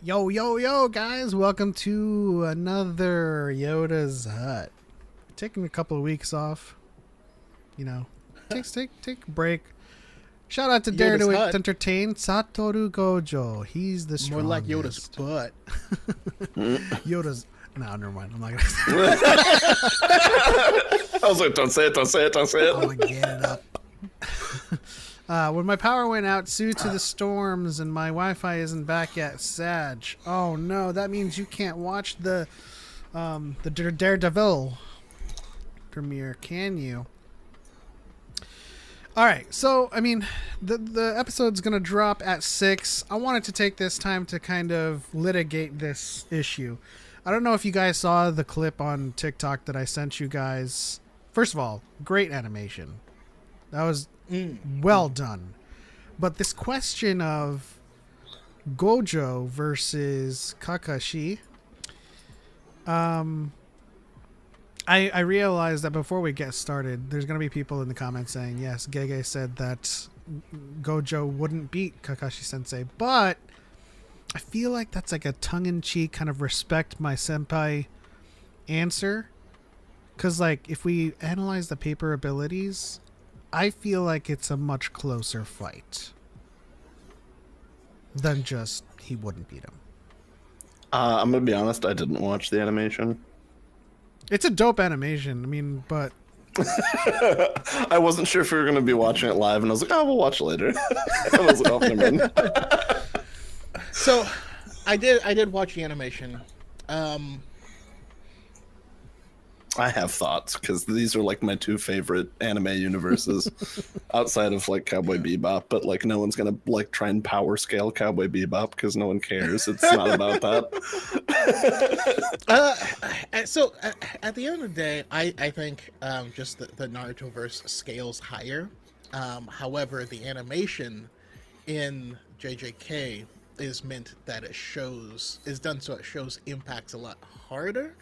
Yo, yo, yo, guys! Welcome to another Yoda's Hut. Taking a couple of weeks off, take a break. Shout out to Yoda's Daredevil Hut. Entertain Satoru Gojo. He's the More like Yoda's strongest. butt. Yoda's. No, never mind. I'm not gonna say it. I was like, don't say it, don't say it, don't say I'm it. gonna get it up. When my power went out due to the storms and my Wi-Fi isn't back yet, Sag. Oh no, that means you can't watch the Daredevil premiere, can you? All right, so I mean, the episode's gonna drop at 6. I wanted to take this time to kind of litigate this issue. I don't know if you guys saw the clip on TikTok that I sent you guys. First of all, great animation. That was well done. But this question of Gojo versus Kakashi, I realized that before we get started, there's going to be people in the comments saying, yes, Gege said that Gojo wouldn't beat Kakashi Sensei, but I feel like that's like a tongue-in-cheek kind of respect my senpai answer. Because, like, if we analyze the paper abilities, I feel like it's a much closer fight than just he wouldn't beat him. I'm gonna be honest, I didn't watch the animation. It's a dope animation. I mean, but I wasn't sure if we were gonna be watching it live, and I was like, oh, we'll watch later. I was like, oh, never mind. So, I did watch the animation. I have thoughts, because these are like my two favorite anime universes outside of like Cowboy Bebop, but like no one's gonna like try and power scale Cowboy Bebop because no one cares. It's not about that. So at the end of the day, I think just the Naruto verse scales higher. However, the animation in JJK is meant that is done so it shows impacts a lot harder.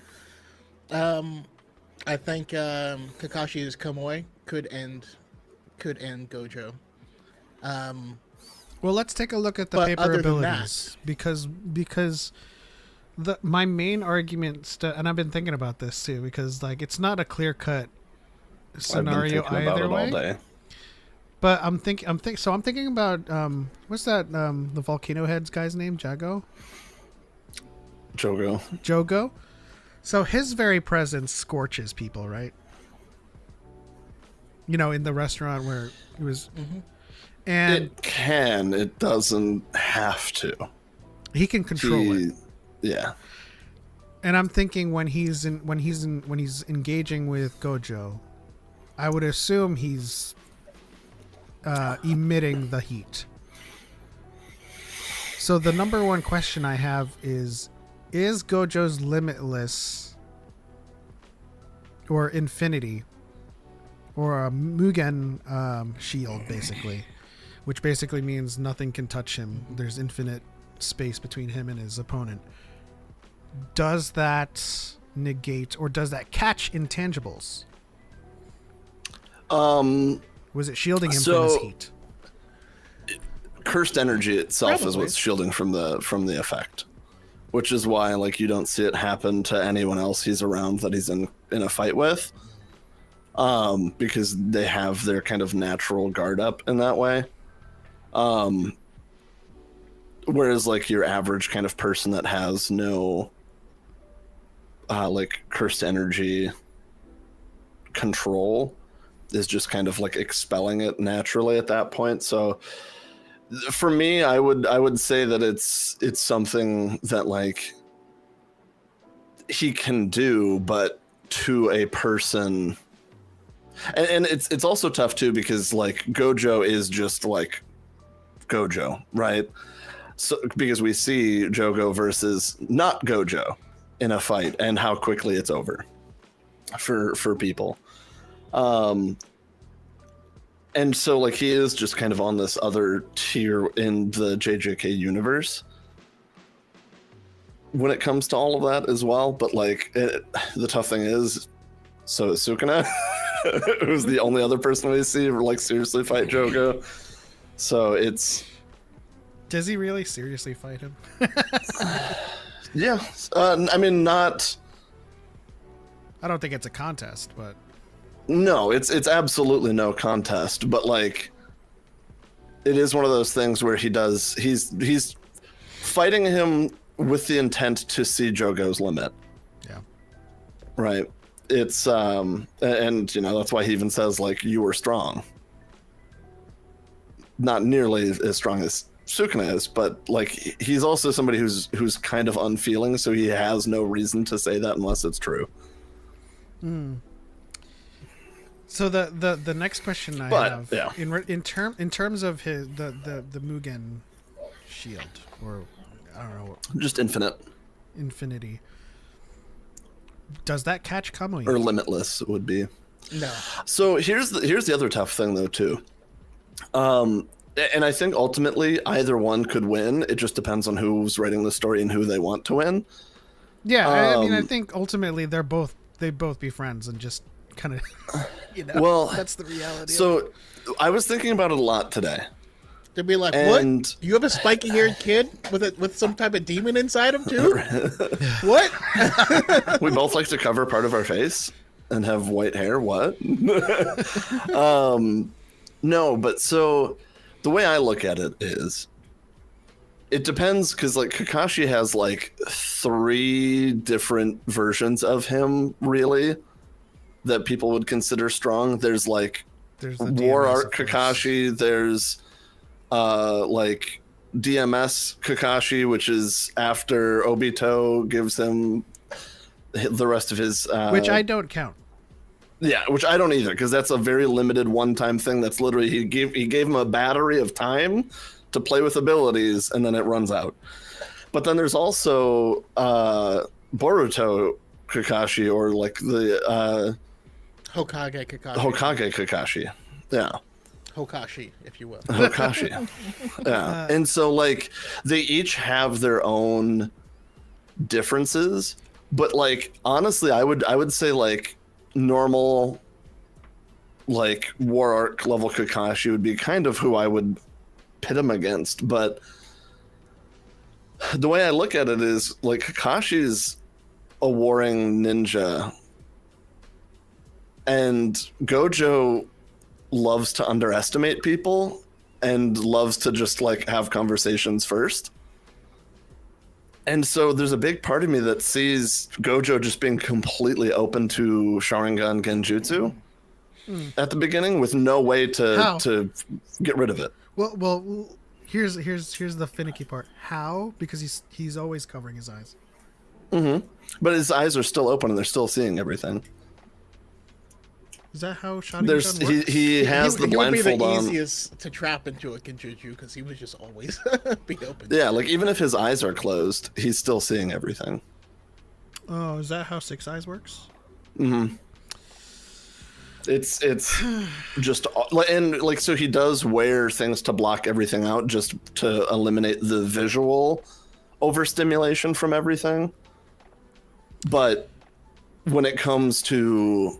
I think Kakashi's Kamui could end Gojo. well, let's take a look at the But paper other than abilities because my main argument, and I've been thinking about this too, because like it's not a clear cut scenario I've been thinking about either it way. all day. But I'm thinking about what's that the volcano head's guy's name? Jogo. So his very presence scorches people, right? You know, in the restaurant where it was, and It doesn't have to. he can control it. Yeah. And I'm thinking when he's engaging with Gojo, I would assume he's emitting the heat. So the number one question I have is Gojo's limitless or infinity or a Mugen shield, basically, which basically means nothing can touch him. There's infinite space between him and his opponent. Does that negate or does that catch intangibles? Was it shielding him from his heat? Cursed energy itself is Probably. what's shielding from the effect, which is why like you don't see it happen to anyone else he's around that he's in a fight with, because they have their kind of natural guard up in that way. Whereas like your average kind of person that has no like cursed energy control is just kind of like expelling it naturally at that point. So for me, I would say that it's something that like he can do, but to a person, and it's also tough too because like Gojo is just like Gojo, right? So because we see Jogo versus not Gojo in a fight and how quickly it's over for people. And so like he is just kind of on this other tier in the JJK universe when it comes to all of that as well. But like the tough thing is, so is Sukuna, who's the only other person we see like seriously fight Jogo. So it's Does he really seriously fight him? Yeah. I mean, not. I don't think it's a contest, but No, it's absolutely no contest. But like, it is one of those things where he's fighting him with the intent to see Jogo's limit. yeah. Right. It's and that's why he even says like you were strong. Not nearly as strong as Sukuna is, but like he's also somebody who's kind of unfeeling, so he has no reason to say that unless it's true. So the next question I have in terms of his the Mugen shield, or I don't know, Just infinite infinity. Does that catch Kamui? or limitless would be. No. So here's the other tough thing though too. And I think ultimately either one could win. It just depends on who's writing the story and who they want to win. Yeah, I mean, I think ultimately they both be friends and just kind of, Well, that's the reality. So I was thinking about it a lot today. They'd be like, And- "What? You have a spiky-haired kid with some type of demon inside him too? What?" We both like to cover part of our face and have white hair. What? No, but so the way I look at it is, it depends because like Kakashi has like 3 different versions of him really that people would consider strong. There's like There's the War DMS, Art of course. Kakashi. There's like DMS Kakashi, which is after Obito gives him the rest of his which I don't count. yeah, which I don't either, because that's a very limited one-time thing. That's literally he gave him a battery of time to play with abilities, and then it runs out. But then there's also Boruto Kakashi, or like the Hokage Kakashi. Hokage Kakashi. Yeah. Hokashi, if you will. Kakashi. Yeah. And so like they each have their own differences, but like honestly I would say like normal like War Arc level Kakashi would be kind of who I would pit him against. But the way I look at it is like Kakashi's a warring ninja, and Gojo loves to underestimate people and loves to just like have conversations first. And so there's a big part of me that sees Gojo just being completely open to Sharingan Genjutsu at the beginning with no way How? to get rid of it. Well, here's the finicky part. How? Because he's always covering his eyes. But his eyes are still open and they're still seeing everything. Is that how Sharingan There's works? he has the He would be blindfold the on. easiest to trap into a Genjutsu because he would just always be open. Yeah, like even if his eyes are closed, he's still seeing everything. Oh, is that how Six Eyes works? It's just, and like, so he does wear things to block everything out just to eliminate the visual overstimulation from everything. But when it comes to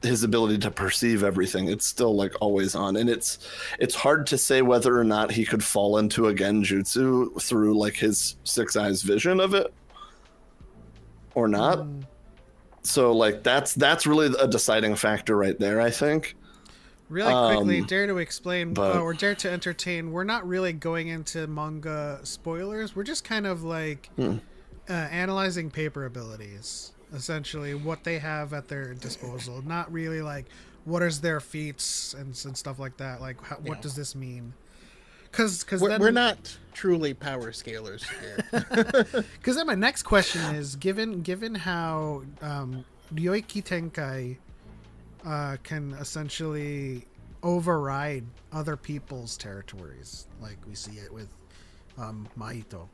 his ability to perceive everything, it's still like always on. And it's hard to say whether or not he could fall into a genjutsu through like his Six Eyes vision of it or not. So like that's really a deciding factor right there, I think. Really quickly, dare to explain or dare to entertain. We're not really going into manga spoilers. We're just kind of like analyzing paper abilities, essentially what they have at their disposal. Not really like what is their feats and stuff like that. Like what does this mean? Because we're not truly power scalers here. Because then my next question is, given how Ryoiki Tenkai can essentially override other people's territories, like we see it with Mahito.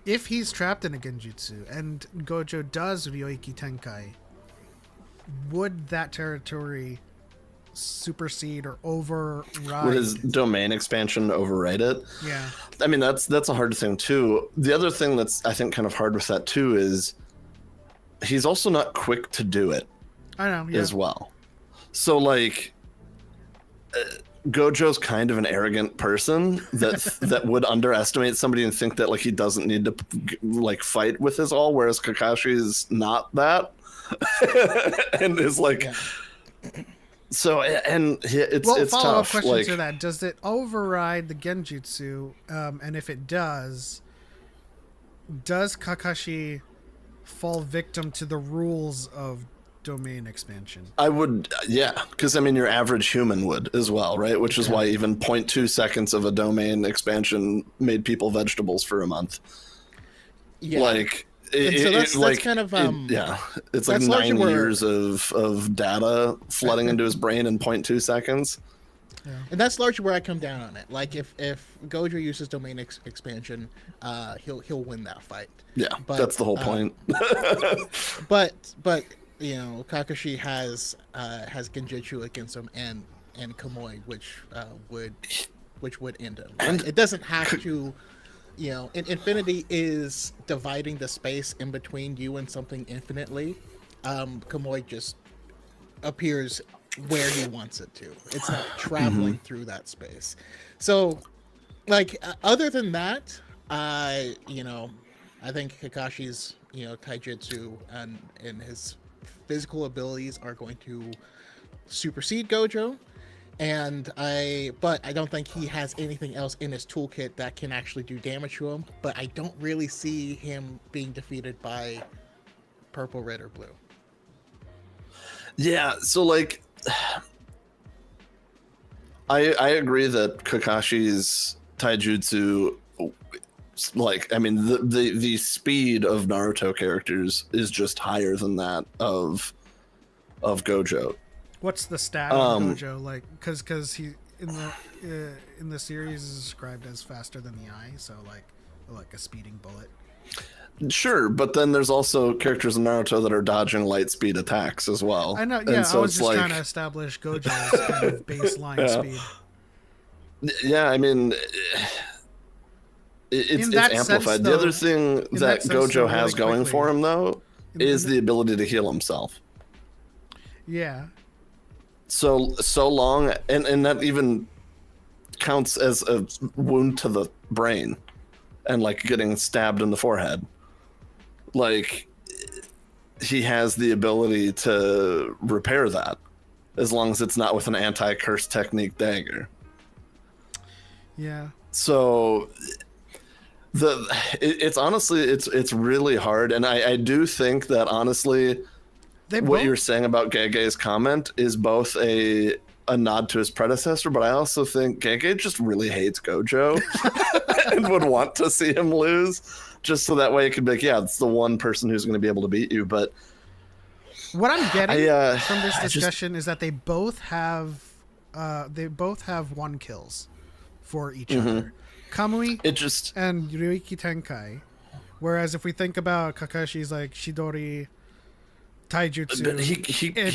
If he's trapped in a genjutsu and Gojo does Ryoiki Tenkai, would that territory supersede or override? Would his domain expansion override it? Yeah. I mean, that's a hard thing too. The other thing that's I think kind of hard with that too is he's also not quick to do it I know, yeah. as well. So like Gojo's kind of an arrogant person that would underestimate somebody and think that like he doesn't need to like fight with his all, whereas Kakashi is not that, and is like. Yeah. So it's Well, it's follow-up tough. question Like, to that: does it override the Genjutsu? And if it does Kakashi fall victim to the rules of domain expansion? I would, yeah, because I mean, your average human would as well, right? Which is why even 0.2 seconds of a domain expansion made people vegetables for a month. Yeah. Like, So that's like kind of yeah, it's like that's largely 9 where- years of data flooding into his brain in 0.2 seconds. Yeah. And that's largely where I come down on it. Like if Gojo uses domain expansion, he'll win that fight. Yeah, But, that's the whole point. But you know, Kakashi has Genjutsu against him and Kamui, which would end him. And- It doesn't have to. You know, infinity is dividing the space in between you and something infinitely. Kamui just appears where he wants it to. It's not traveling through that space. So, like, other than that, I think Kakashi's, taijutsu and his physical abilities are going to supersede Gojo. But I don't think he has anything else in his toolkit that can actually do damage to him. But I don't really see him being defeated by purple, red, or blue. Yeah, so like, I agree that Kakashi's taijutsu, like, I mean, the speed of Naruto characters is just higher than that of Gojo. What's the stat of Gojo like? Because he in the series is described as faster than the eye, so like a speeding bullet. Sure, but then there's also characters in Naruto that are dodging light speed attacks as well. I know. And Yeah, so I was it's just like, trying to establish Gojo's kind of baseline speed. Yeah, I mean, it's that amplified. sense, The though- other thing that that sense, Gojo though, has really going quickly, for him, though, is the ability to heal himself. Yeah. So long, and that even counts as a wound to the brain, and like getting stabbed in the forehead. Like, he has the ability to repair that, as long as it's not with an anti-curse technique dagger. Yeah. So it's honestly it's really hard, and I do think that honestly what you're saying about Gege's comment is both a nod to his predecessor, but I also think Gege just really hates Gojo and would want to see him lose, just so that way it could be like, yeah, it's the one person who's going to be able to beat you. But what I'm getting from this discussion is that they both have 1 kills for each other. Kamui and Ryuiki Tenkai. Whereas if we think about Kakashi's like Shidori taijutsu, but he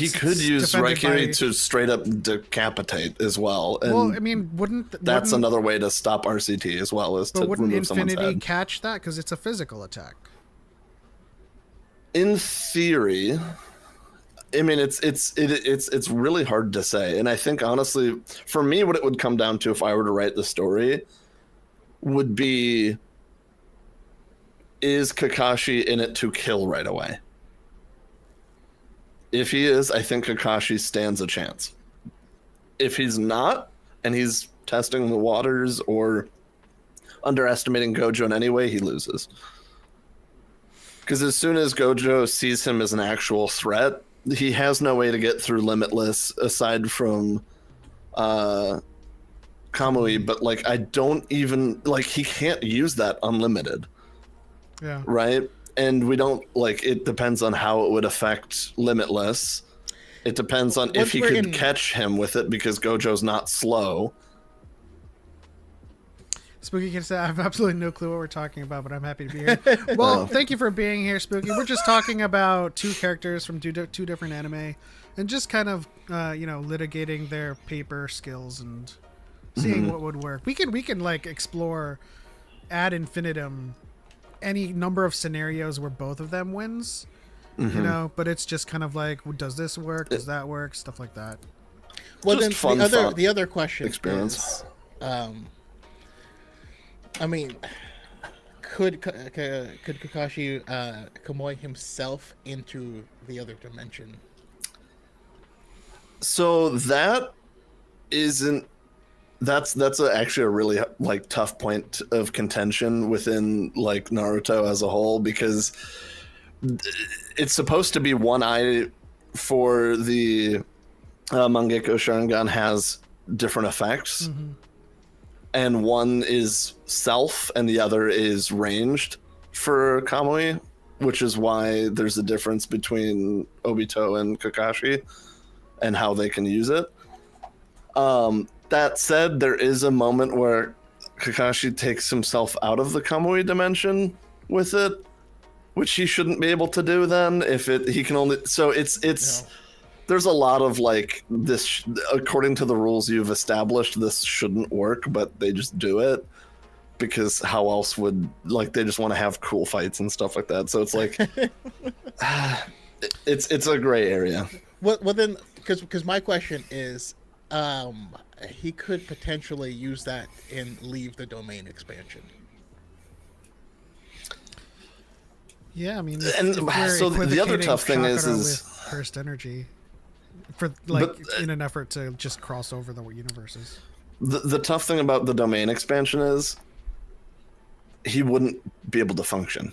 could use Raikiri to straight up decapitate as well. And well, I mean, that's another way to stop RCT as well, is to remove someone's head. Infinity catch that because it's a physical attack? In theory, I mean, it's really hard to say, and I think honestly, for me, what it would come down to if I were to write the story would be: is Kakashi in it to kill right away? If he is, I think Kakashi stands a chance. If he's not, and he's testing the waters or underestimating Gojo in any way, he loses. Because as soon as Gojo sees him as an actual threat, he has no way to get through Limitless aside from Kamui, but like I don't even like he can't use that unlimited. Yeah. Right? And we don't like it depends on how it would affect Limitless. It depends on if he could catch him with it because Gojo's not slow. Spooky can say I have absolutely no clue what we're talking about, but I'm happy to be here. Well, thank you for being here, Spooky. We're just talking about 2 characters from two different anime, and just kind of litigating their paper skills and seeing what would work. We can like explore ad infinitum any number of scenarios where both of them wins, but it's just kind of like, does this work? Does that work? Stuff like that. Well, Just then fun, the other question experience. is, I mean, could Kakashi Kamui himself into the other dimension? So that isn't actually a really like tough point of contention within like Naruto as a whole, because it's supposed to be one eye for the Mangekyo Sharingan has different effects, and one is self and the other is ranged for Kamui, which is why there's a difference between Obito and Kakashi and how they can use it. That said, there is a moment where Kakashi takes himself out of the Kamui dimension with it, which he shouldn't be able to do then if he can only. So it's No. there's a lot of like this, according to the rules you've established, this shouldn't work, but they just do it because how else would, like, they just want to have cool fights and stuff like that. So it's like it's a gray area. Well, then, because my question is, he could potentially use that and leave the domain expansion. Yeah, I mean, And so the other tough thing is with cursed energy for like But, in an effort to just cross over the universes. the tough thing about the domain expansion is he wouldn't be able to function.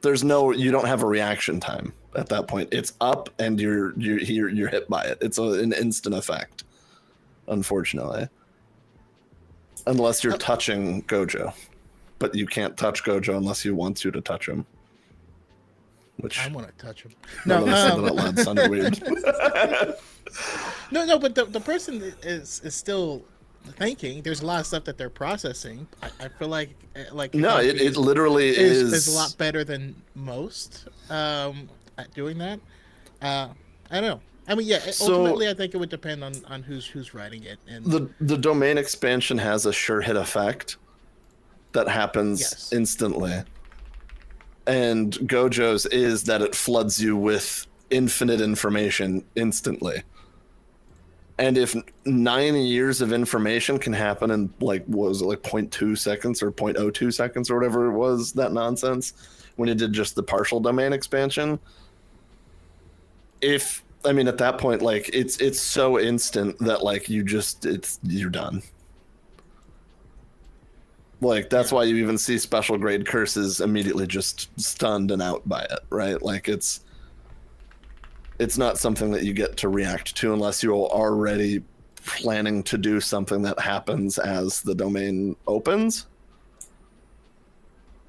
You don't have a reaction time at that point. It's up and you're hit by it. It's an instant effect, unfortunately, unless you're touching Gojo. But you can't touch Gojo unless he wants you to touch him. Which I want to touch him. no, No, that sounded weird. no, but the person is still thinking. There's a lot of stuff that they're processing. I feel like No, it literally is a lot better than most at doing that. I don't know. I mean, yeah. Ultimately, I think it would depend on who's writing it. And the domain expansion has a sure hit effect that happens instantly. And Gojo's is that it floods you with infinite information instantly. And if 9 years of information can happen in like, what was it, like 0.2 seconds or 0.02 seconds or whatever it was, that nonsense, when you did just the partial domain expansion, at that point, like it's so instant that like you're done. Like, that's why you even see special grade curses immediately just stunned and out by it, right? Like, it's not something that you get to react to unless you're already planning to do something that happens as the domain opens.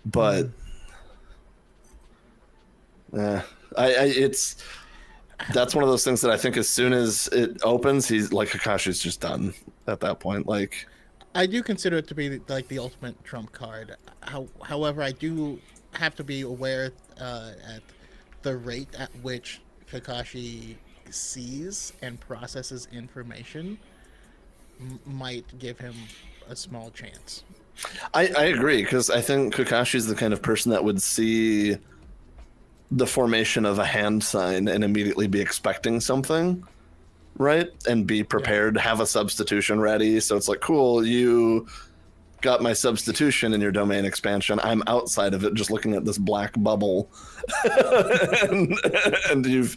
But, that's one of those things that I think as soon as it opens, he's like, Kakashi's just done at that point. Like, I do consider it to be like the ultimate trump card. However, I do have to be aware at the rate at which Kakashi sees and processes information might give him a small chance. I agree, because I think Kakashi's the kind of person that would see the formation of a hand sign and immediately be expecting something. Right? And be prepared, have a substitution ready. So it's like, cool, you got my substitution in your domain expansion. I'm outside of it just looking at this black bubble. and you've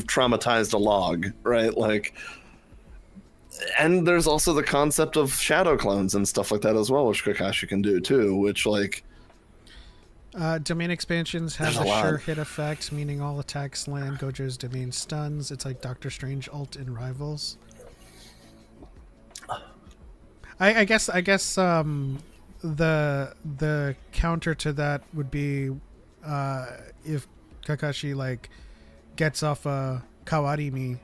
traumatized a log, right? Like, and there's also the concept of shadow clones and stuff like that as well, which Kakashi can do too, which like domain expansions have There's a a sure lot. hit effect, meaning all attacks land. Gojo's domain stuns. It's like Doctor Strange ult in Rivals. I guess the counter to that would be if Kakashi like gets off a Kawarimi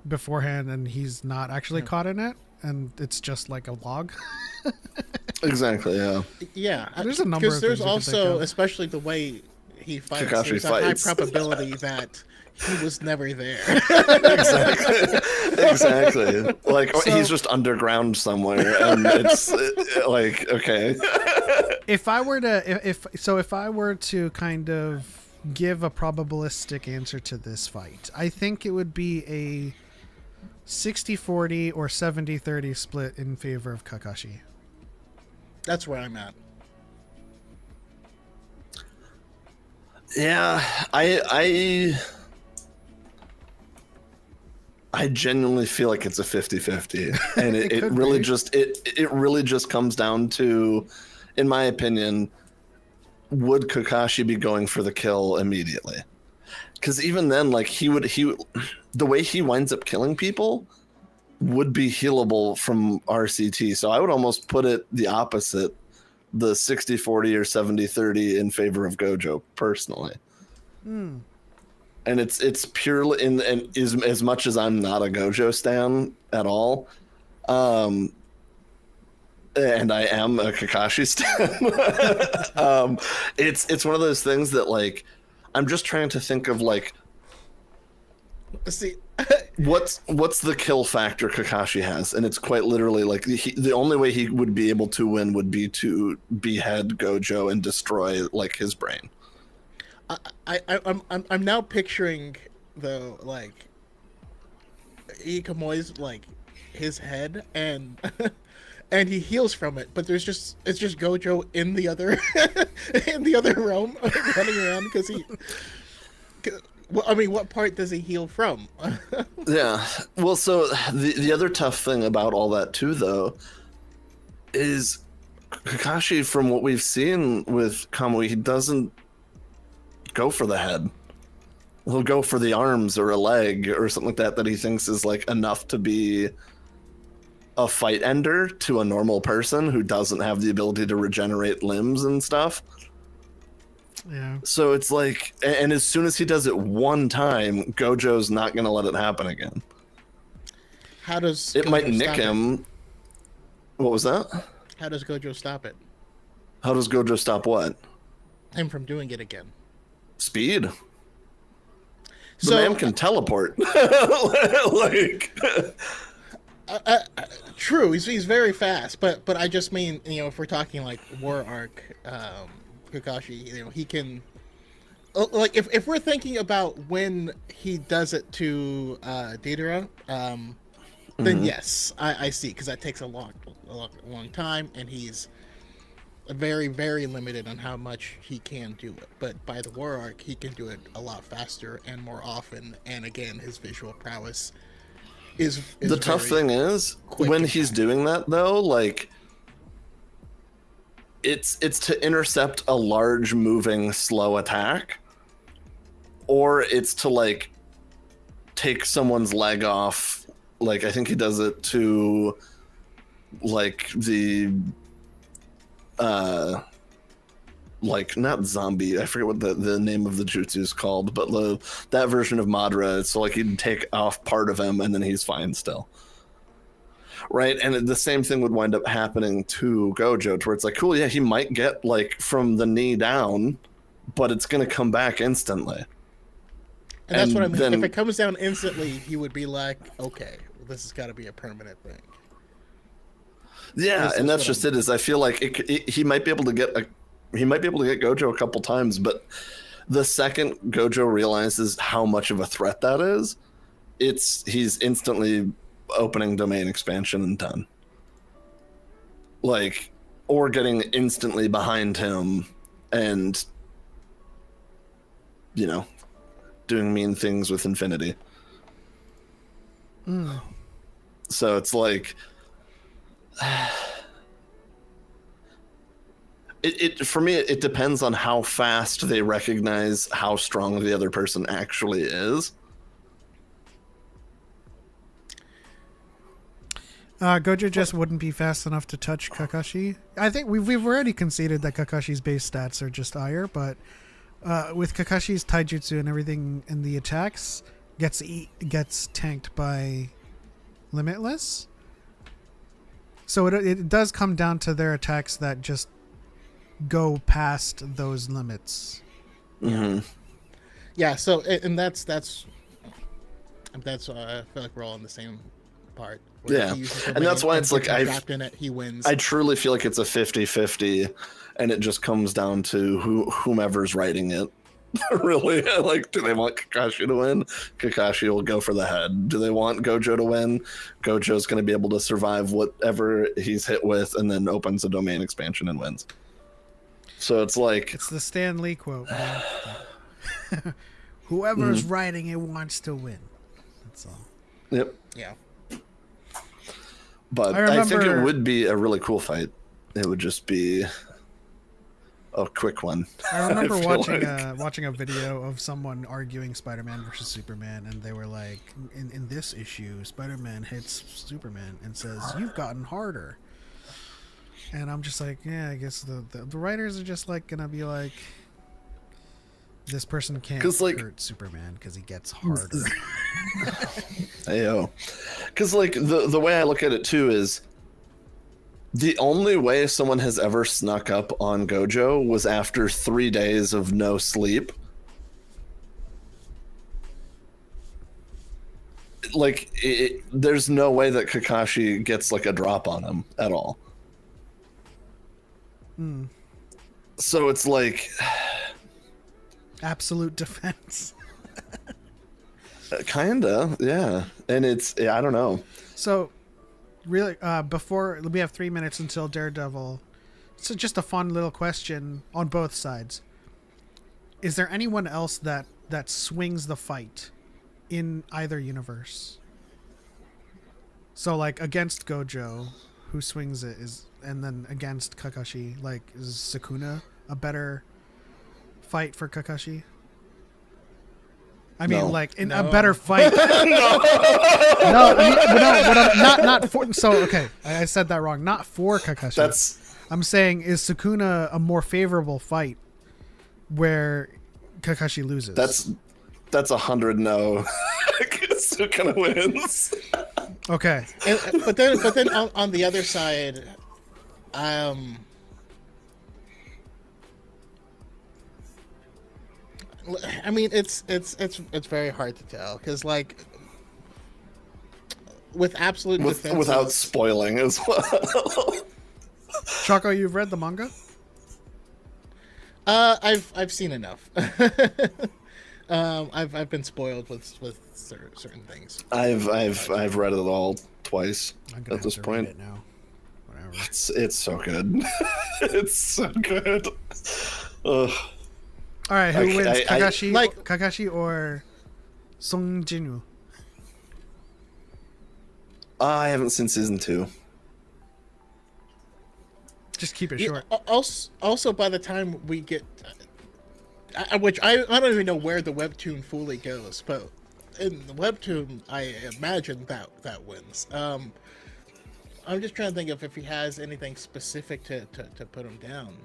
beforehand and he's not actually caught in it, and it's just like a log. exactly, yeah. Yeah, There's a number of because there's things you can think also, of. especially the way he fights, Kakashi there's fights. a high probability that he was never there. exactly. Like, So- he's just underground somewhere, and it's like, okay. If I were to kind of give a probabilistic answer to this fight, I think it would be a 60-40 or 70-30 split in favor of Kakashi. That's where I'm at. Yeah, I genuinely feel like it's a 50-50. And it really be. just it really just comes down to, in my opinion, would Kakashi be going for the kill immediately? Because even then, like he the way he winds up killing people would be healable from RCT. So I would almost put it the opposite, the 60-40 or 70-30 in favor of Gojo personally. And it's purely and as much as I'm not a Gojo stan at all, and I am a Kakashi stan, it's one of those things that, like, I'm just trying to think of, like, See, what's the kill factor Kakashi has, and it's quite literally like the only way he would be able to win would be to behead Gojo and destroy, like, his brain. I'm now picturing the, like, Ikamoi's, like, his head, and and he heals from it, but it's just Gojo in the other in the other realm running around because he. Well, I mean, what part does he heal from? Yeah. Well, so the other tough thing about all that too, though, is Kakashi, from what we've seen with Kamui, he doesn't go for the head. He'll go for the arms or a leg or something like that he thinks is, like, enough to be a fight ender to a normal person who doesn't have the ability to regenerate limbs and stuff. Yeah. So it's like, and as soon as he does it one time, Gojo's not going to let it happen again. How does it Gojo might nick stop him? it? What was that? How does Gojo stop it? How does Gojo stop what? Him from doing it again. Speed. The So, man can teleport. Like, true, he's very fast, but I just mean, you know, if we're talking like War Arc, Kakashi, you know, he can, like, if we're thinking about when he does it to Deidara, then yes, I see, because that takes a long time, and he's very, very limited on how much he can do it. But by the War Arc, he can do it a lot faster and more often, and again, his visual prowess is the tough thing is, when he's fast. doing that, though, like, it's to intercept a large moving slow attack, or it's to, like, take someone's leg off. Like, I think he does it to, like, the like, not zombie, I forget what the name of the jutsu is called, but that version of Madara, it's so, like, he'd take off part of him and then he's fine still. Right? And the same thing would wind up happening to Gojo, to where it's like, cool, yeah, he might get, like, from the knee down, but it's going to come back instantly. And that's what I mean. Then, if it comes down instantly, he would be like, okay, well, this has got to be a permanent thing. yeah, and that's just it. Is I feel like he might be able to get Gojo a couple times, but the second Gojo realizes how much of a threat that is, he's instantly opening domain expansion and done. Like, or getting instantly behind him and, you know, doing mean things with infinity. So it's like, for me, it depends on how fast they recognize how strong the other person actually is. Gojo just wouldn't be fast enough to touch Kakashi. I think we've already conceded that Kakashi's base stats are just higher, but with Kakashi's taijutsu and everything in the attacks gets tanked by Limitless. So it does come down to their attacks that just go past those limits. Mm-hmm. Yeah. So and that's I feel like we're all on the same part. Yeah, and that's why it's like trapped in it, he wins. I truly feel like it's a 50-50, and it just comes down to whomever's writing it. Really? Like, do they want Kakashi to win? Kakashi will go for the head. Do they want Gojo to win? Gojo's going to be able to survive whatever he's hit with and then opens a domain expansion and wins. So it's like... It's the Stan Lee quote, man. Whoever's writing it wants to win. That's all. Yep. Yeah. But I think it would be a really cool fight. It would just be a quick one. I remember watching a video of someone arguing Spider-Man versus Superman, and they were like, in this issue, Spider-Man hits Superman and says, "You've gotten harder." And I'm just like, yeah, I guess the writers are just like gonna be like, this person can't hurt Superman because he gets harder. Ayo. Because like the way I look at it too is the only way someone has ever snuck up on Gojo was after 3 days of no sleep. Like, there's no way that Kakashi gets like a drop on him at all. So it's like absolute defense. Kinda, yeah. And I don't know. So, really, before we have 3 minutes until Daredevil, so just a fun little question on both sides. Is there anyone else that swings the fight in either universe? So, like, against Gojo, who swings it and then against Kakashi, like, is Sukuna a better fight for Kakashi? I mean, like, in a better fight. Not for. So, okay, I said that wrong. Not for Kakashi. I'm saying, is Sukuna a more favorable fight where Kakashi loses? That's 100 no. Sukuna wins. Okay. But then on the other side, I mean, it's very hard to tell because, like, with absolute defense, without spoiling as well. Choco, you've read the manga? I've seen enough. I've been spoiled with certain things. I've read it all twice at this point. Read it now. Whatever. It's so good. It's so good. Ugh. All right, who wins, Kakashi or Song Jinwoo? I haven't seen season 2. Just keep it short. Also, by the time we get, which I don't even know where the webtoon fully goes, but in the webtoon, I imagine that wins. I'm just trying to think of if he has anything specific to put him down.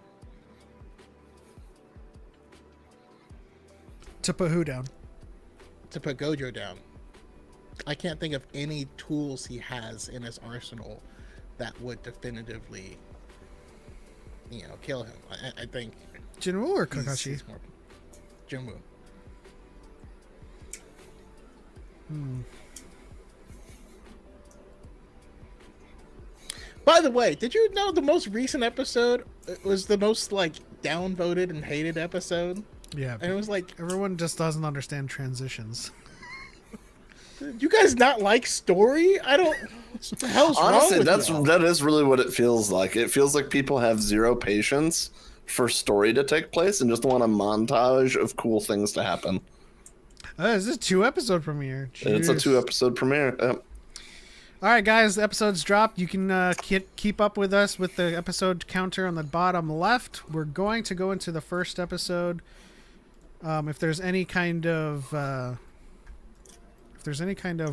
To put who down? To put Gojo down. I can't think of any tools he has in his arsenal that would definitively, kill him. I think. Jinwoo or Kakashi? He's more Jinwoo. By the way, did you know the most recent episode was the most, like, downvoted and hated episode? Yeah. And it was like, everyone just doesn't understand transitions. Do you guys not like story? I don't. What the hell's honestly, wrong with y'all? that is really what it feels like. It feels like people have zero patience for story to take place and just want a montage of cool things to happen. Is this a 2-episode premiere? Jeez. It's a 2-episode premiere. Yep. All right, guys, the episode's dropped. You can keep up with us with the episode counter on the bottom left. We're going to go into the first episode. If there's any kind of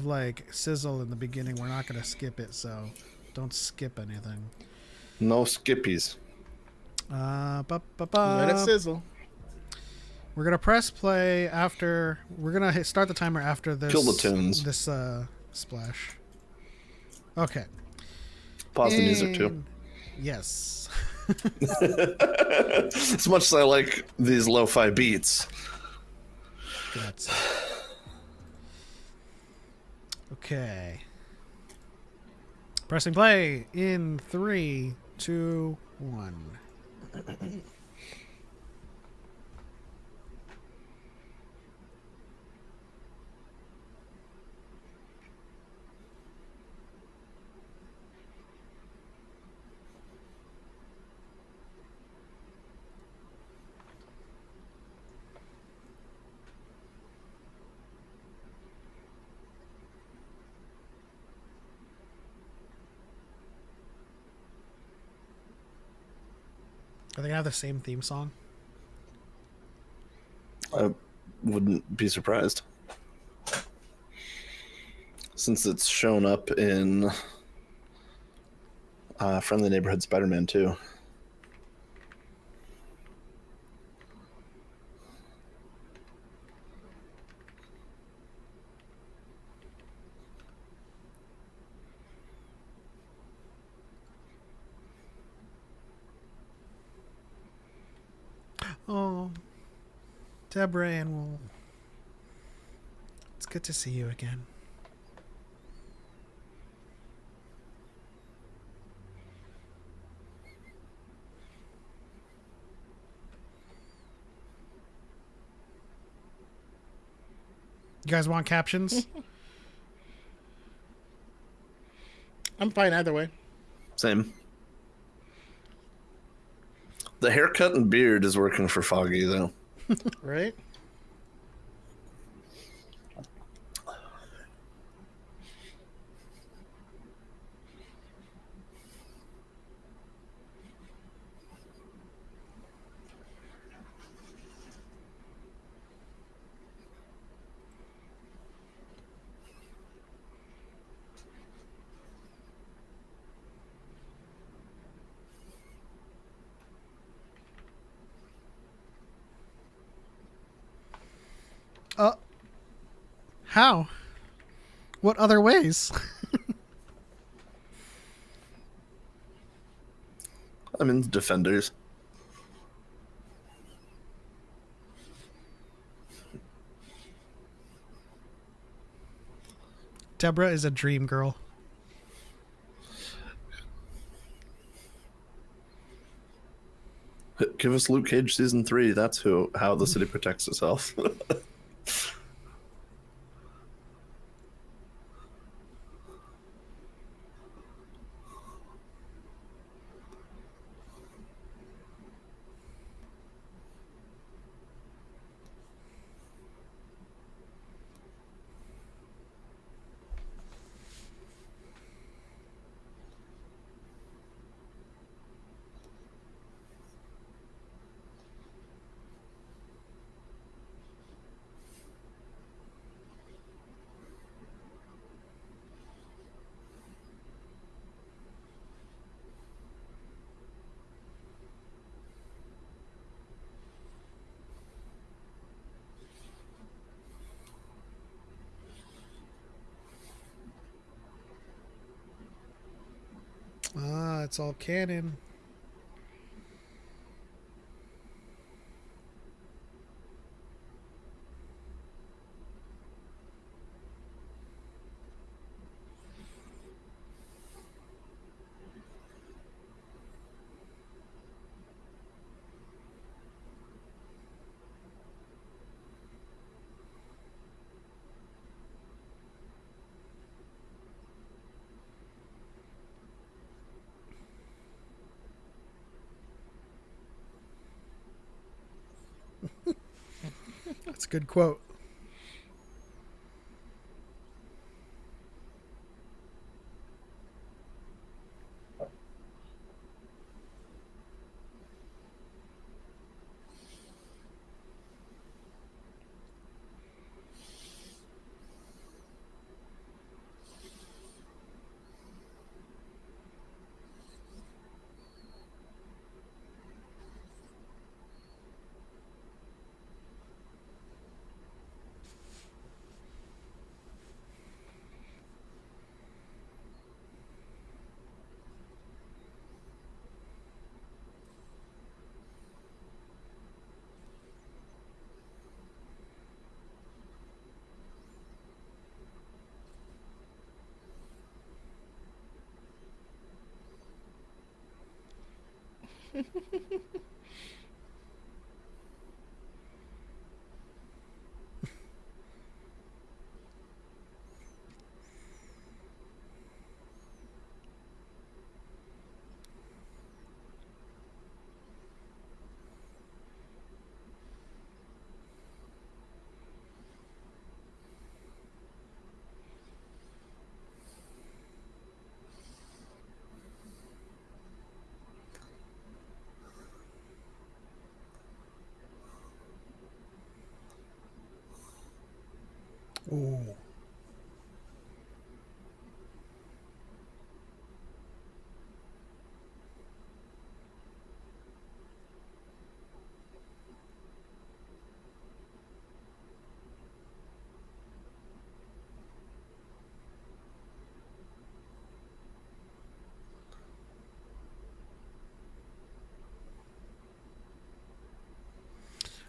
like sizzle in the beginning, we're not going to skip it, so don't skip anything. No skippies. Let it sizzle. We're gonna press play after. We're gonna start the timer after this. Kill the tunes. This splash. Okay. Pause the music too. Yes. As much as I like these lo-fi beats. That's okay. Pressing play in 3, 2, 1. Are they gonna have the same theme song? I wouldn't be surprised. Since it's shown up in Friendly Neighborhood Spider-Man 2. Oh, Deborah and Wool. It's good to see you again. You guys want captions? I'm fine either way. Same. The haircut and beard is working for Foggy, though. Right? How? What other ways? I'm in Defenders. Deborah is a dream girl. Give us Luke Cage season 3. That's how the city protects itself. Ah, it's all canon. That's a good quote.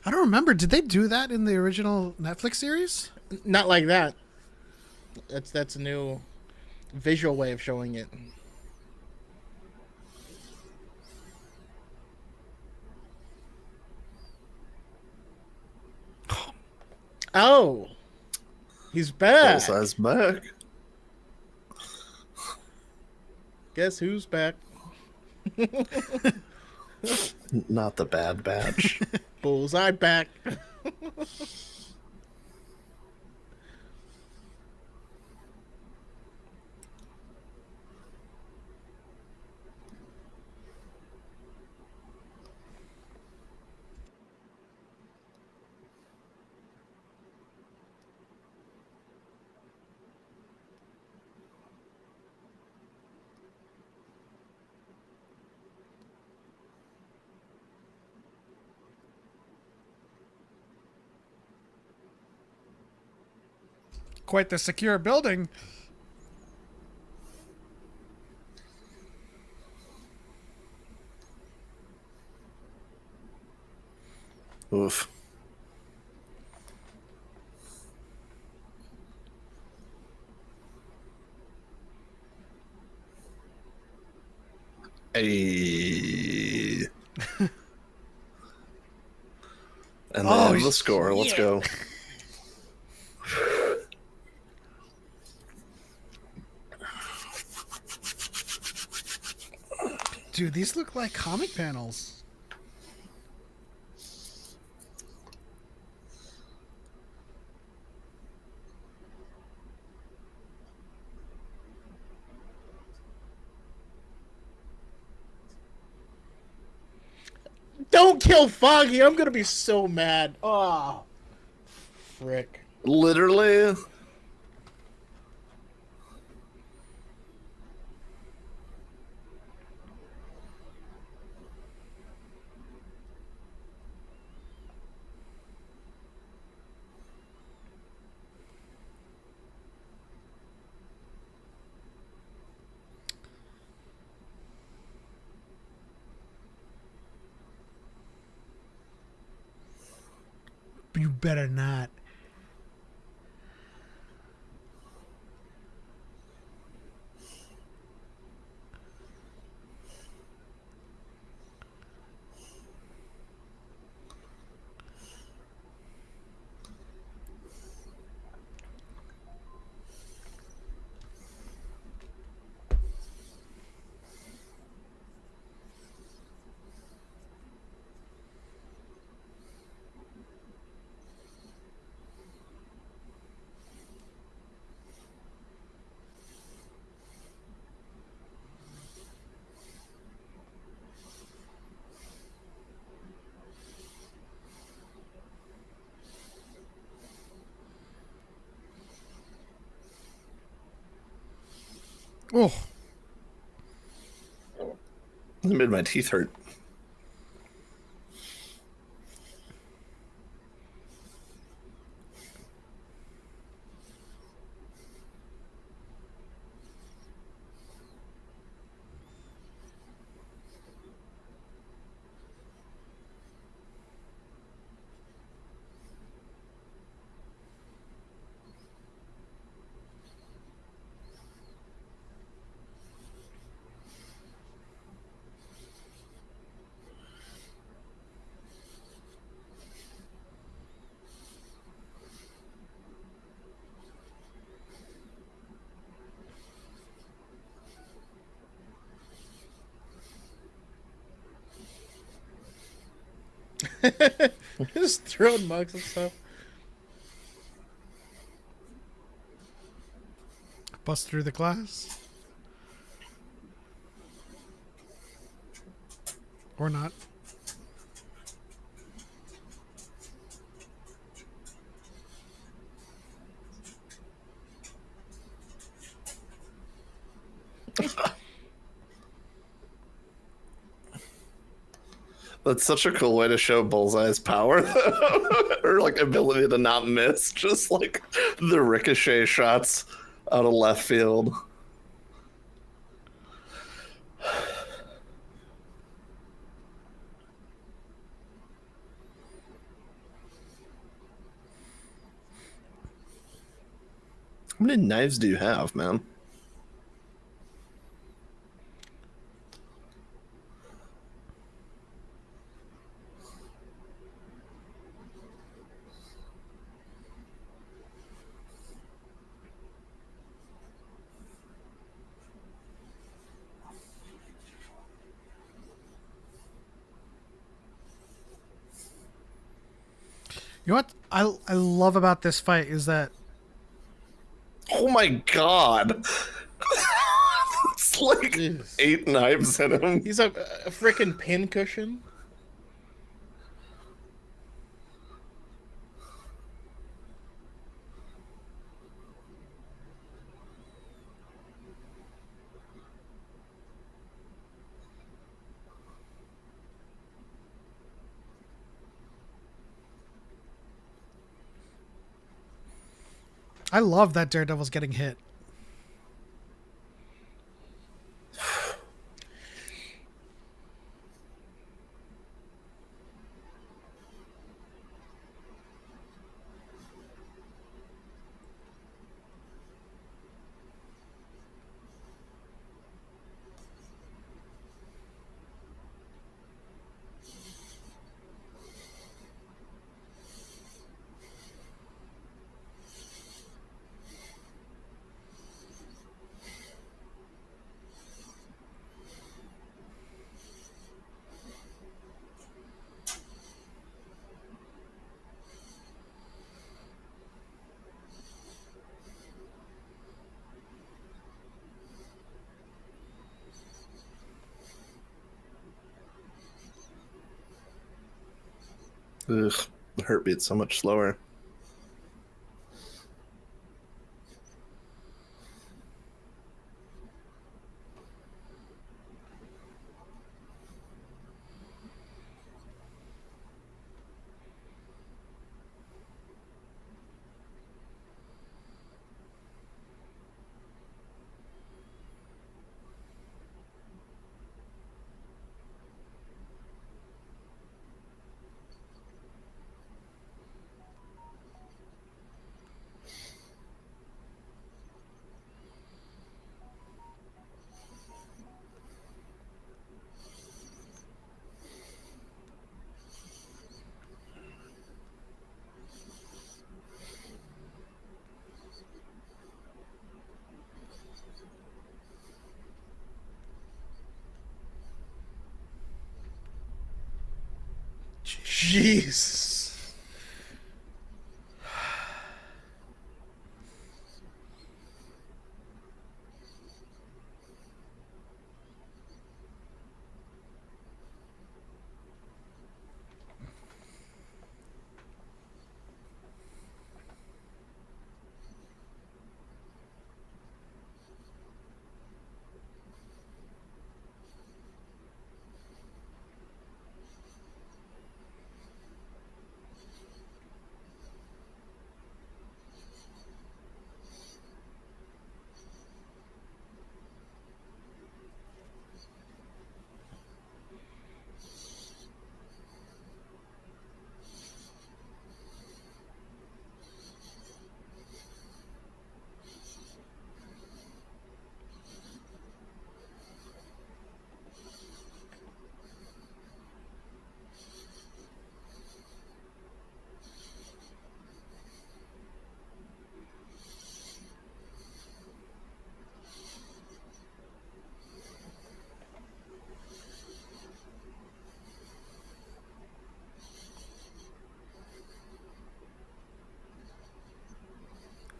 I don't remember. Did they do that in the original Netflix series? Not like that. That's a new visual way of showing it. Oh, he's back. Bullseye's back. Guess who's back? Not the Bad Batch. Bullseye back. Quite the secure building. Oof. Hey. And Oh, they have the score. Let's yeah. go. Dude, these look like comic panels. Don't kill Foggy. I'm gonna be so mad. Oh, frick. Literally. You better not. Oh, It made my teeth hurt. Just throwing mugs and stuff. bust through the glass. Or not. That's such a cool way to show Bullseye's power, or like ability to not miss. Just like the ricochet shots out of left field. How many knives do you have, man? You know what I love about this fight is that Oh my god! It's like Jeez. 8 knives in him. He's a freaking pincushion. I love that Daredevil's getting hit. Ugh, the heartbeat's so much slower. Jeez.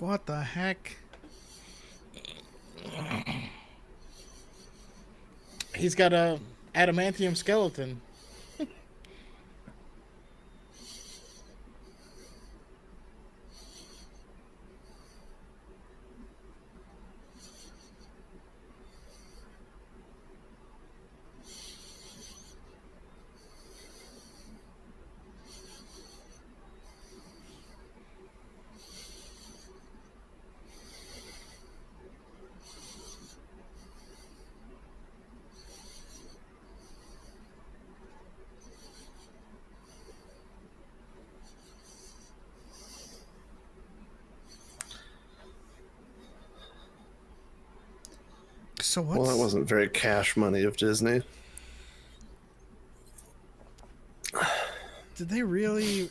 What the heck? He's got a adamantium skeleton. So Well, that wasn't very cash money of Disney. Did they really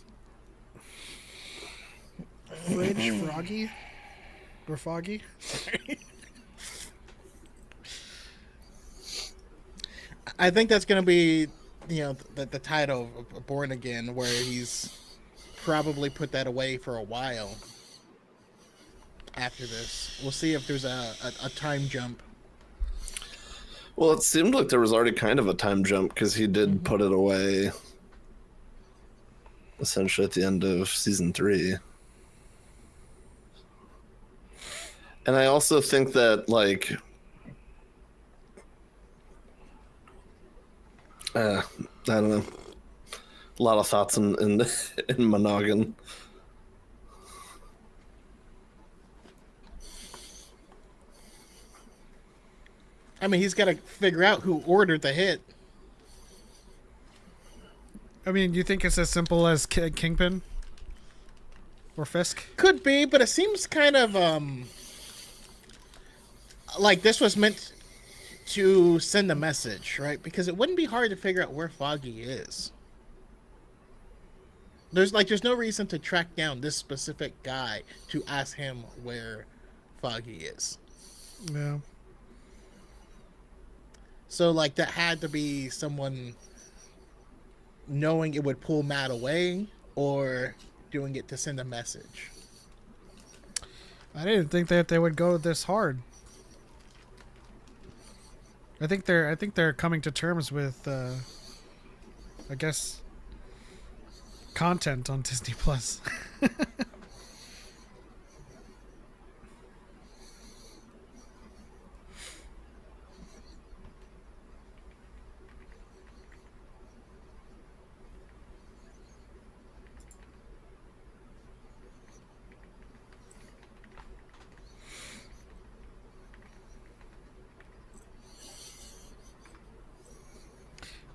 fridge Froggy? Or Foggy? Sorry. I think that's going to be, the title of Born Again, where he's probably put that away for a while after this. We'll see if there's a time jump. Well, it seemed like there was already kind of a time jump because he did put it away essentially at the end of season 3. And I also think that, like, I don't know, a lot of thoughts in in my noggin. I mean, he's got to figure out who ordered the hit. I mean, you think it's as simple as Kingpin? Or Fisk? Could be, but it seems kind of like this was meant to send a message, right? Because it wouldn't be hard to figure out where Foggy is. There's no reason to track down this specific guy to ask him where Foggy is. Yeah. So like that had to be someone knowing it would pull Matt away or doing it to send a message. I didn't think that they would go this hard. I think they're coming to terms with I guess content on Disney Plus.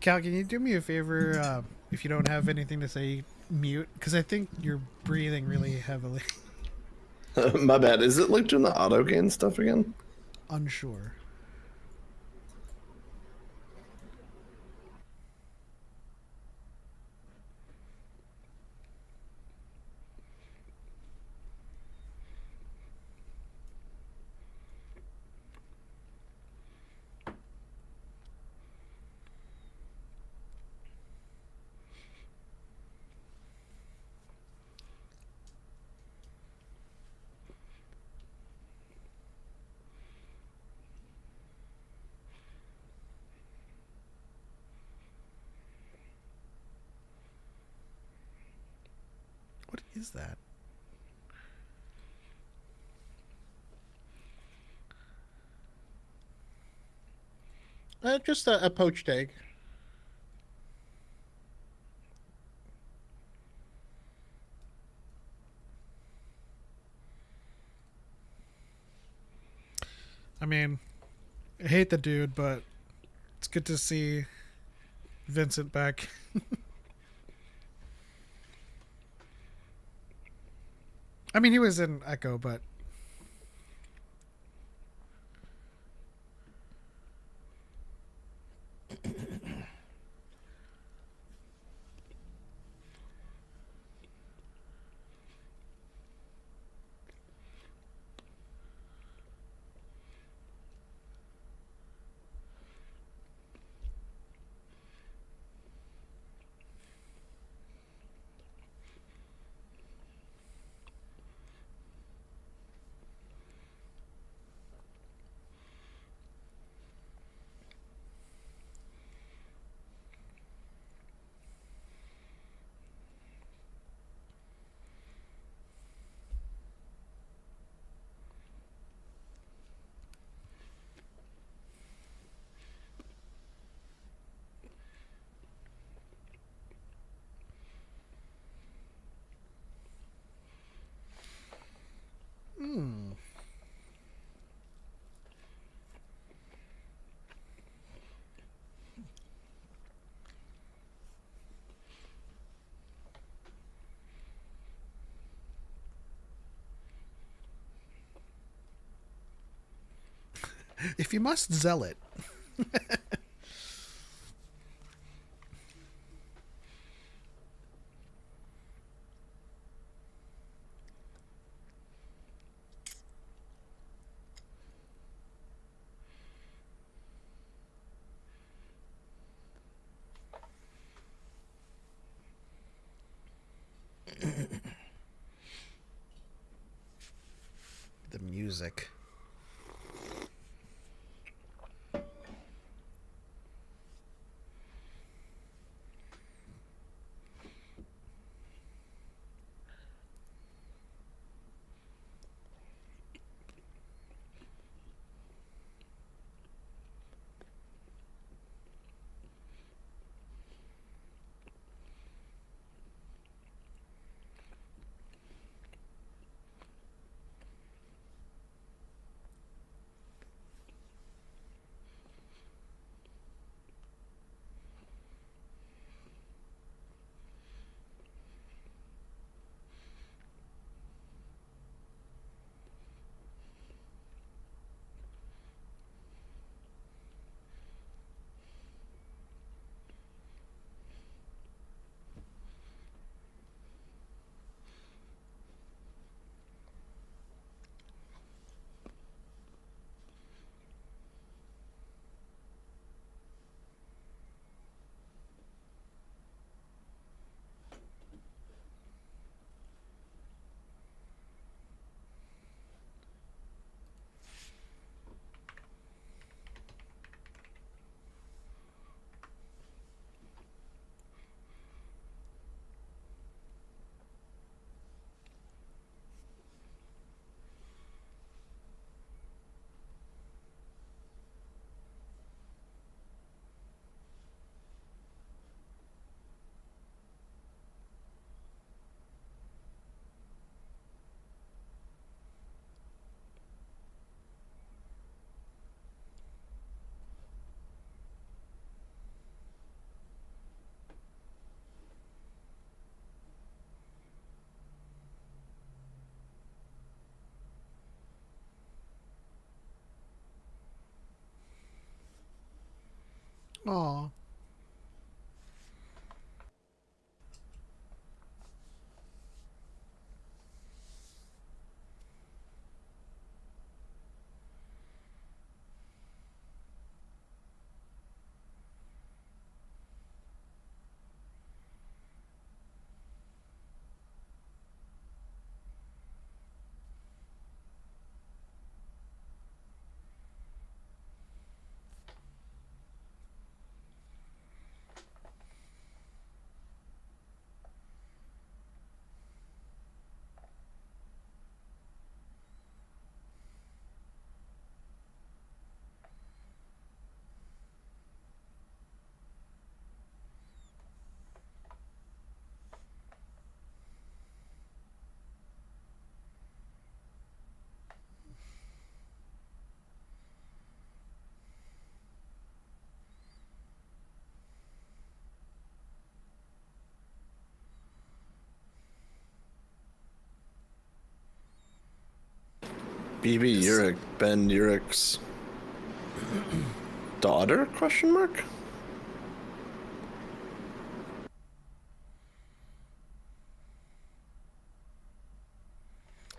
Cal, can you do me a favor? If you don't have anything to say, mute, because I think you're breathing really heavily. My bad. Is it like doing the auto gain stuff again? Unsure. What is that? Just a poached egg. I mean, I hate the dude, but it's good to see Vincent back. I mean, he was in Echo, but If you must, zealot. The music. Aw. BB Urich, Ben Urich's daughter? Question mark.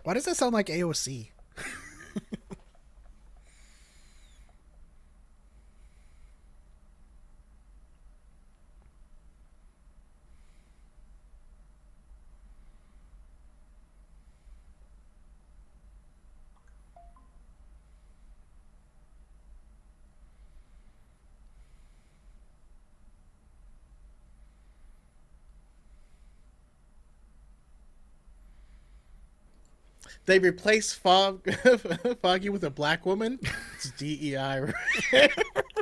Why does that sound like AOC? They replace Foggy with a black woman. It's DEI.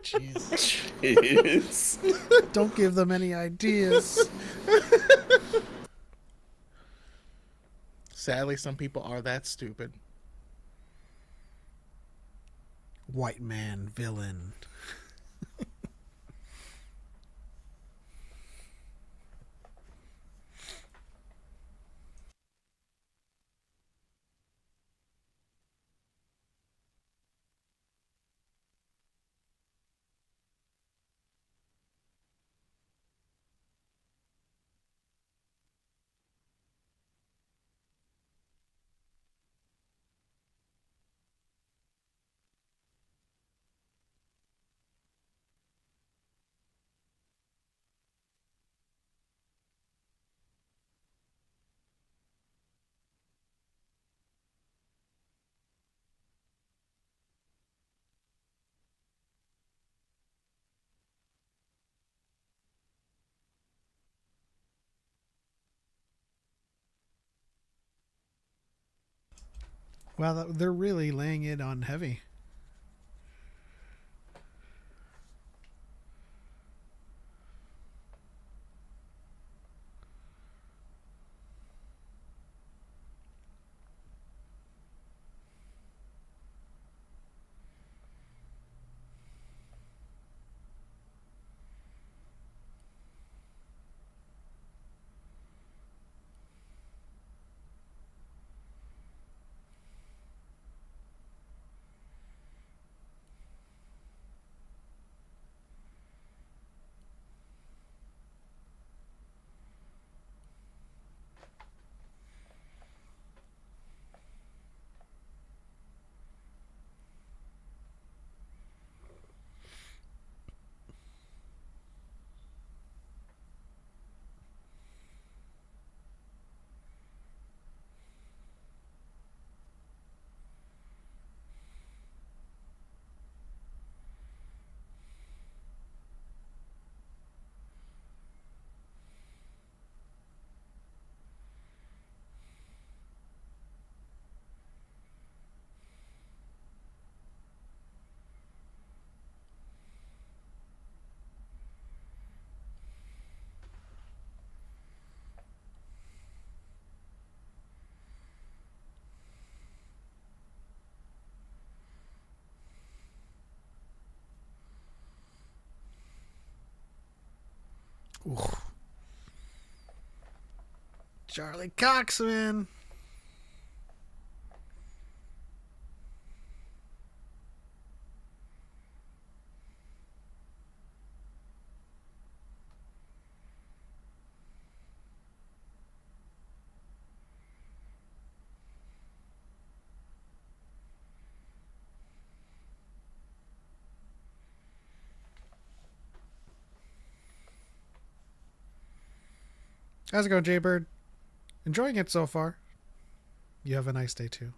Jeez. Jeez. Don't give them any ideas. Sadly, some people are that stupid. White man villain. Well, they're really laying it on heavy. Ooh. Charlie Coxman. How's it going, Jaybird? Enjoying it so far. You have a nice day too.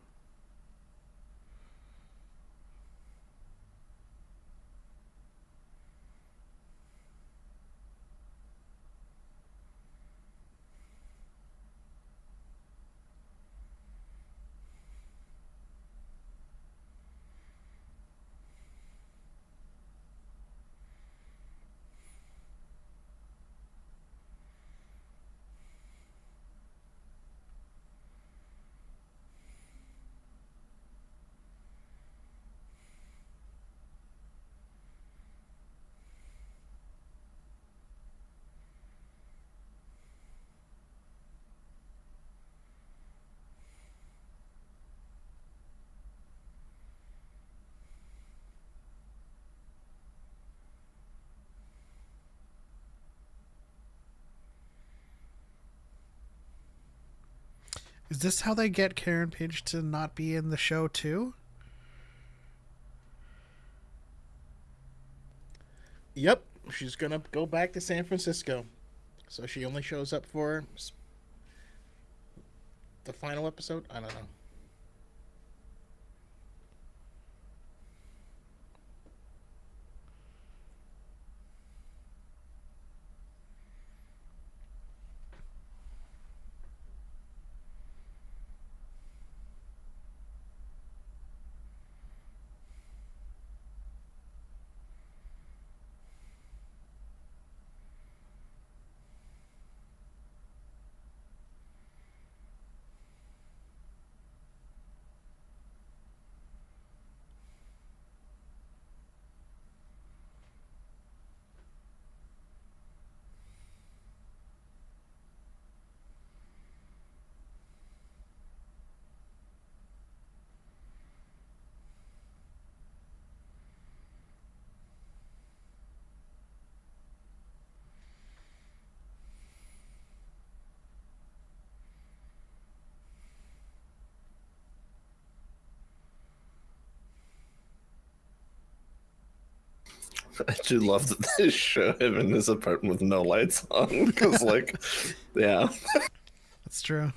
Is this how they get Karen Page to not be in the show too? Yep, she's gonna go back to San Francisco, so she only shows up for the final episode. I don't know. I do love that they show him in his apartment with no lights on because, like, yeah. That's true.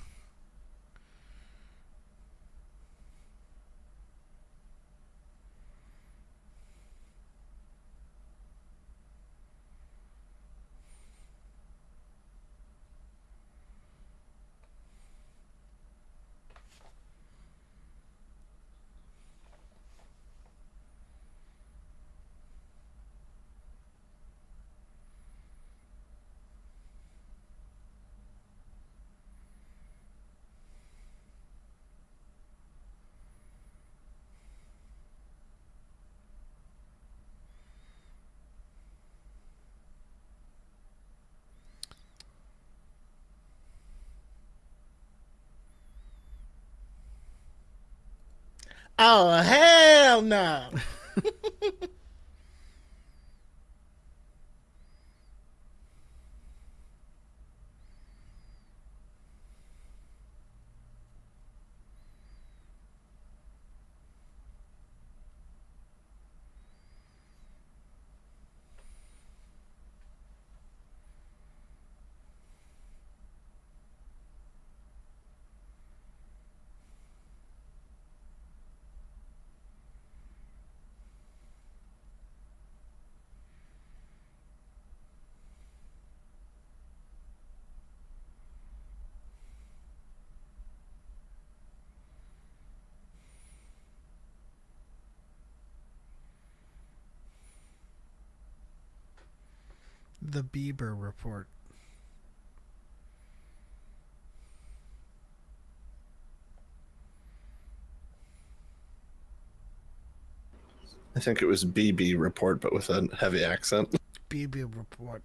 Oh hell no! The Bieber report. I think it was BB report, but with a heavy accent. Bieber report.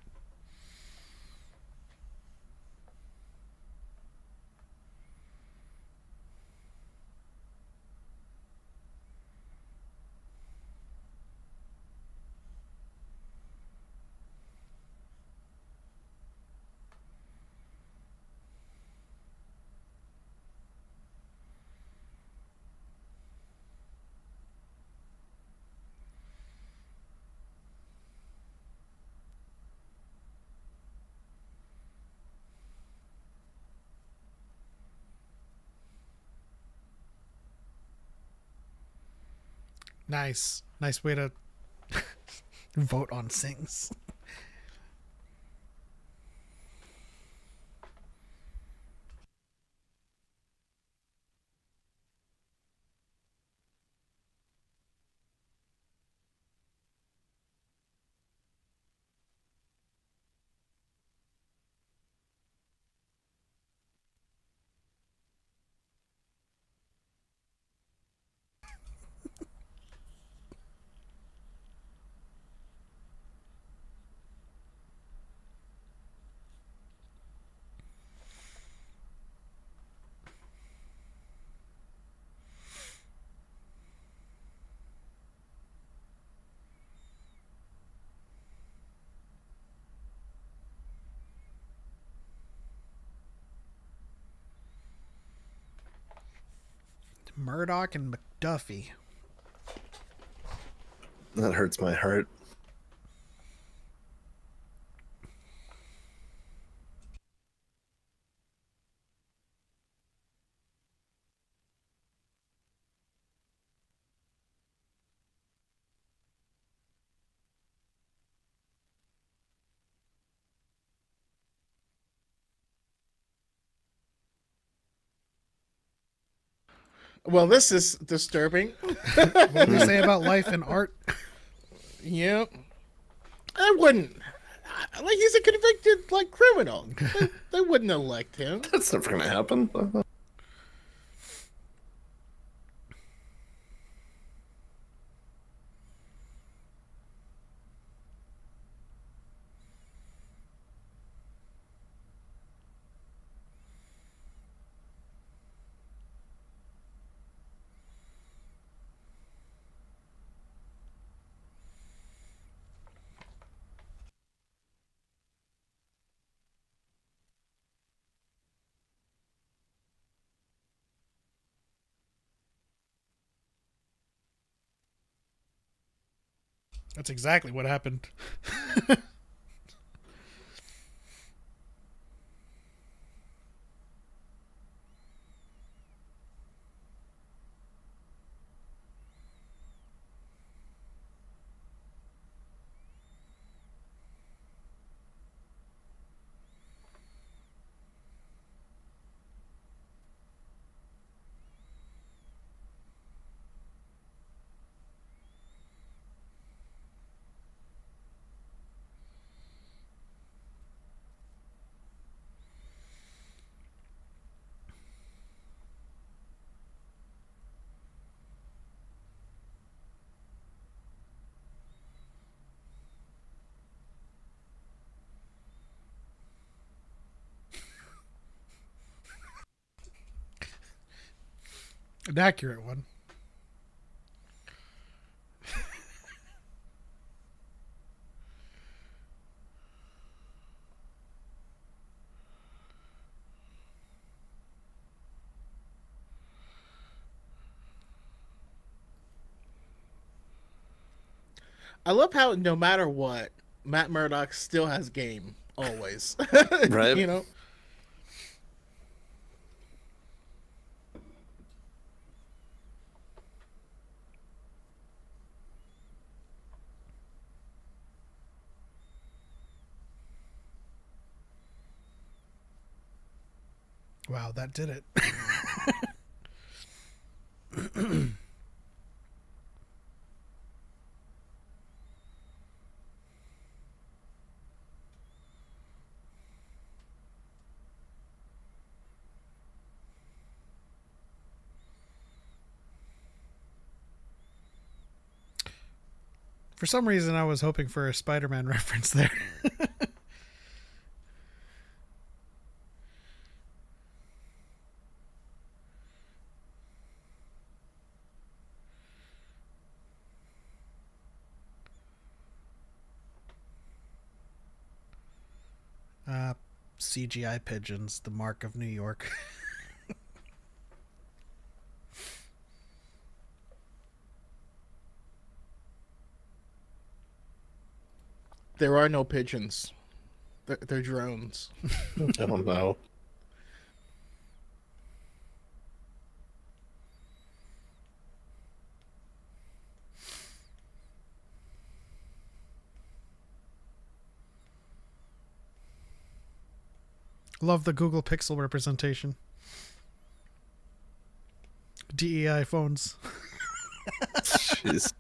Nice. Nice way to vote on things. Murdoch and McDuffie. That hurts my heart. Well, this is disturbing. What do they say about life and art? Yep. I wouldn't. Like, he's a convicted, like, criminal. They wouldn't elect him. That's never going to happen. That's exactly what happened. An accurate one. I love how no matter what, Matt Murdock still has game always. Right? You know. Wow, that did it. For some reason, I was hoping for a Spider-Man reference there. uh, CGI pigeons, the mark of New York. There are no pigeons. They're drones. I don't know. Love the Google Pixel representation. DEI phones. Jeez.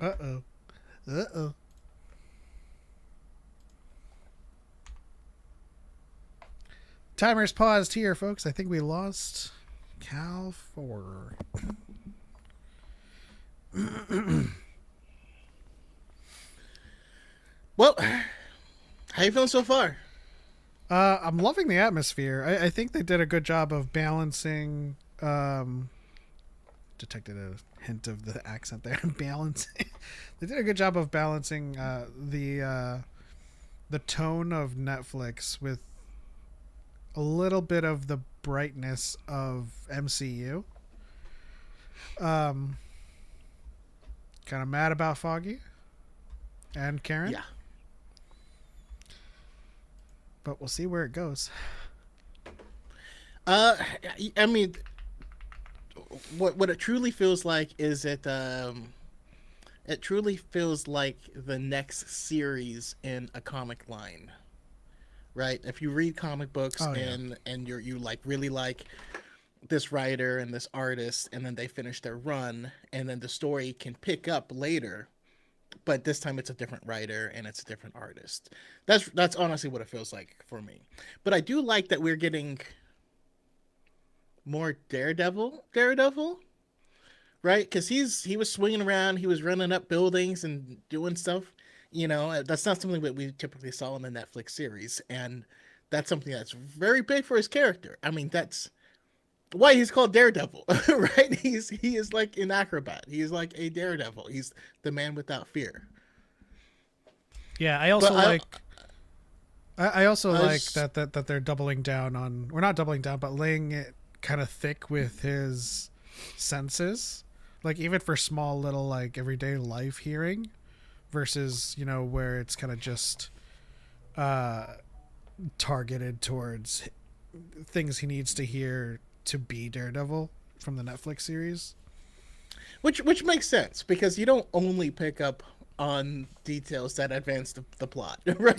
Uh-oh. Uh-oh. Timer's paused here, folks. I think we lost Cal 4. Well, how you feeling so far? I'm loving the atmosphere. I think they did a good job of balancing. Detected a hint of the accent there. Balancing. They did a good job of balancing the tone of Netflix with a little bit of the brightness of MCU. Kind of mad about Foggy and Karen. Yeah. But we'll see where it goes. I mean, what it truly feels like is it truly feels like the next series in a comic line, right? If you read comic books and you like really like this writer and this artist, and then they finish their run, and then the story can pick up later, but this time it's a different writer and it's a different artist. That's honestly what it feels like for me. But I do like that we're getting more Daredevil, right? Because he was swinging around, he was running up buildings and doing stuff. You know, that's not something that we typically saw in the Netflix series, and that's something that's very big for his character. I mean, that's why he's called Daredevil, right? He is like an acrobat. He is like a daredevil. He's the man without fear. Yeah, I also But like. I also like s- that they're doubling down on. We're not doubling down, but laying it kind of thick with his senses, like even for small little like everyday life hearing, versus where it's kind of just uh targeted towards things he needs to hear to be Daredevil from the Netflix series. which makes sense because you don't only pick up on details that advance the plot, right?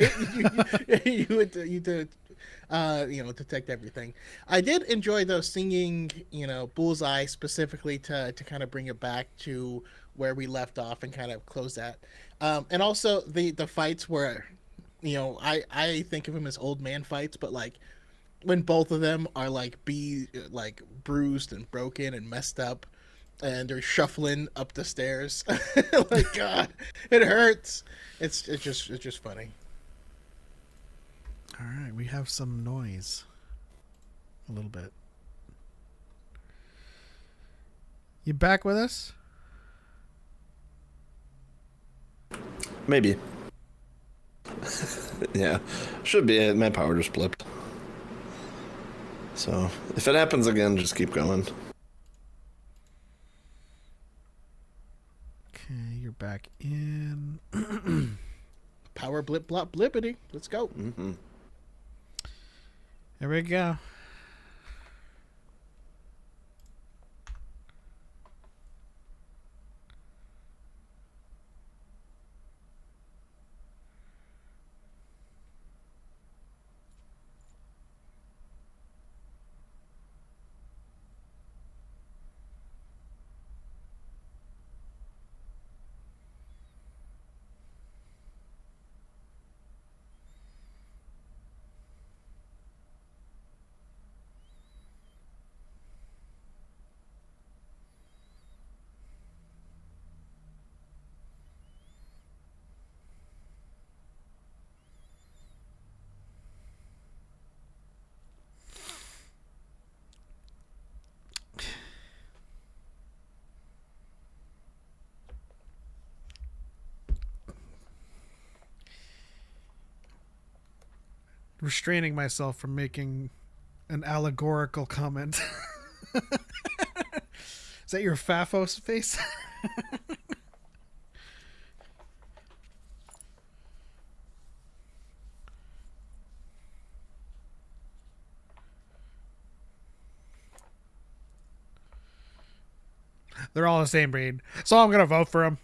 You detect everything. I did enjoy though singing, Bullseye specifically to kind of bring it back to where we left off and kind of close that. And also the fights were, I think of them as old man fights, but like when both of them are like bruised and broken and messed up, and they're shuffling up the stairs. Like God, it hurts. It's just funny. All right, we have some noise. A little bit. You back with us? Maybe. Yeah, should be it. My power just blipped. So if it happens again, just keep going. Okay, you're back in. Power blip blop blippity. Let's go. Mm-hmm. There we go. Restraining myself from making an allegorical comment. Is that your Fafos face? They're all the same breed, so I'm gonna vote for him.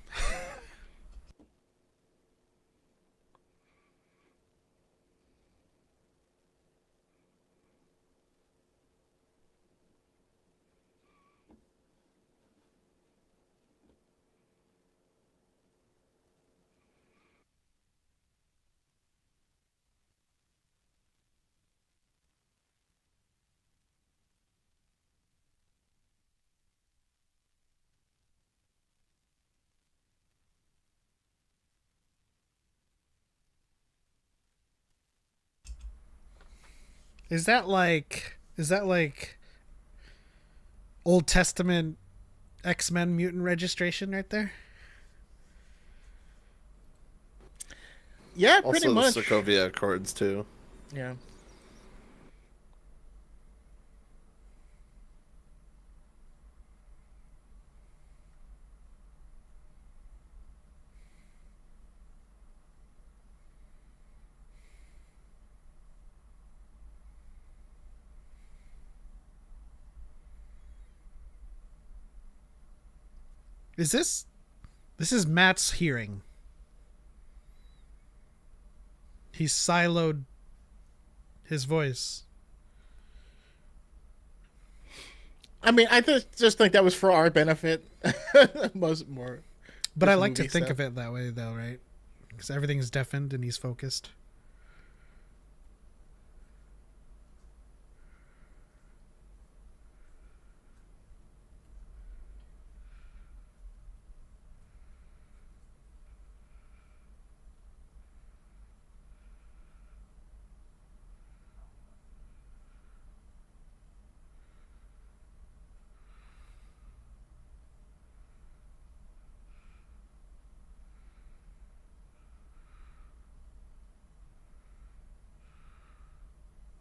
Is that like Old Testament X-Men mutant registration right there? Yeah, pretty Also, the much. Sokovia Accords too. Yeah. Is this is Matt's hearing? He's siloed his voice. I mean, I just think that was for our benefit. Most more. But This I like to movie think stuff. of it that way, though, right? Because everything's deafened and he's focused.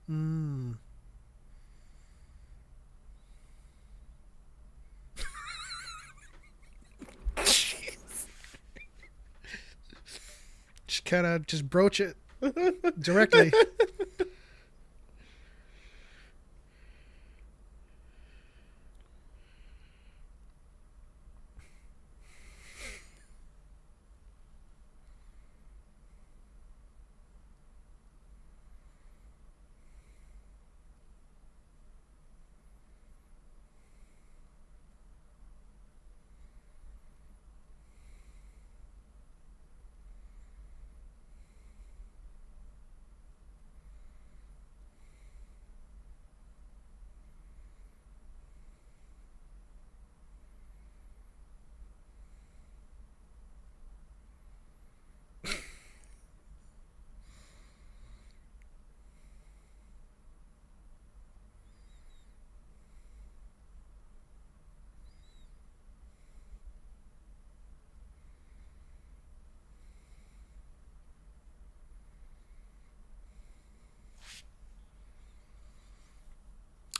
Hmm. Just kind of just broach it directly.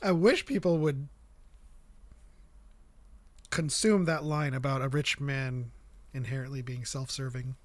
I wish people would consume that line about a rich man inherently being self-serving.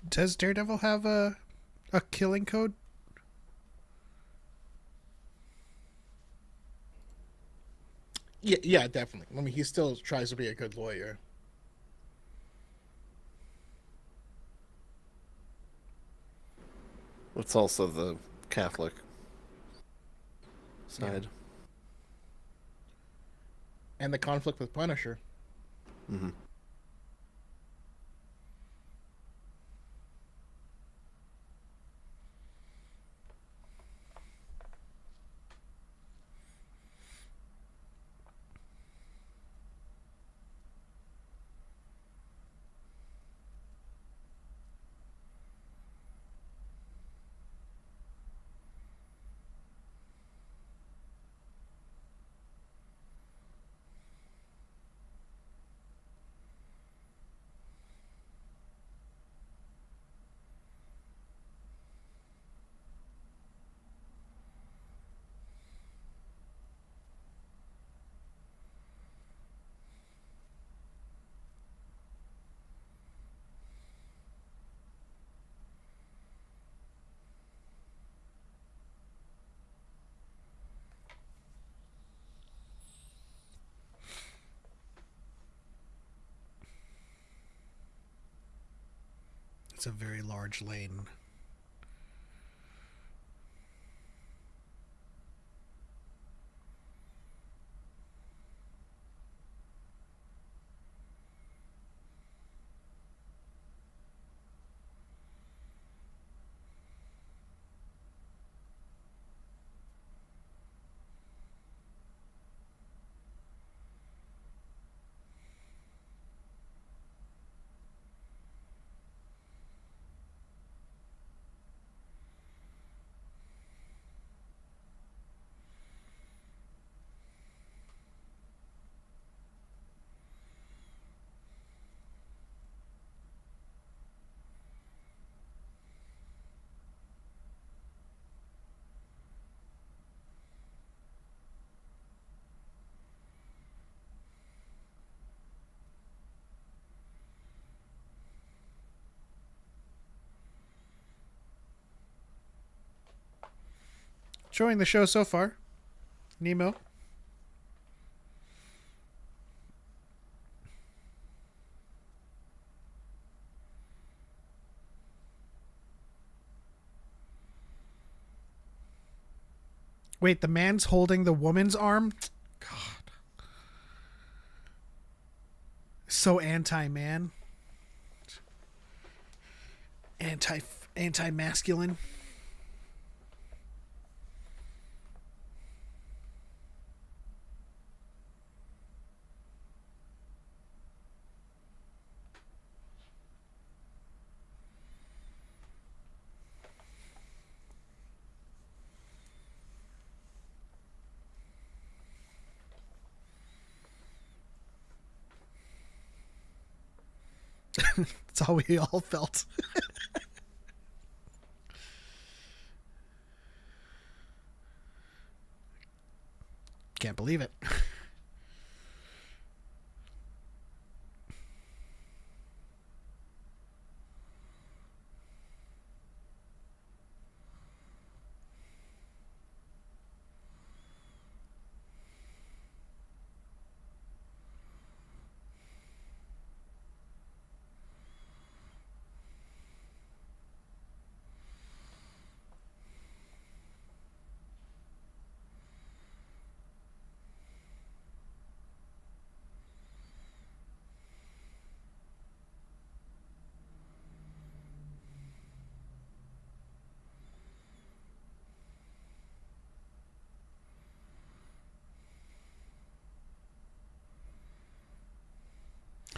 Does Daredevil have a killing code? Yeah, yeah, definitely. I mean, he still tries to be a good lawyer. It's also the Catholic Yeah, side. and the conflict with Punisher. Hmm. It's a very large lane. Enjoying the show so far. Nemo. Wait, the man's holding the woman's arm? God. So anti-man. Anti anti-masculine. That's how we all felt. Can't believe it.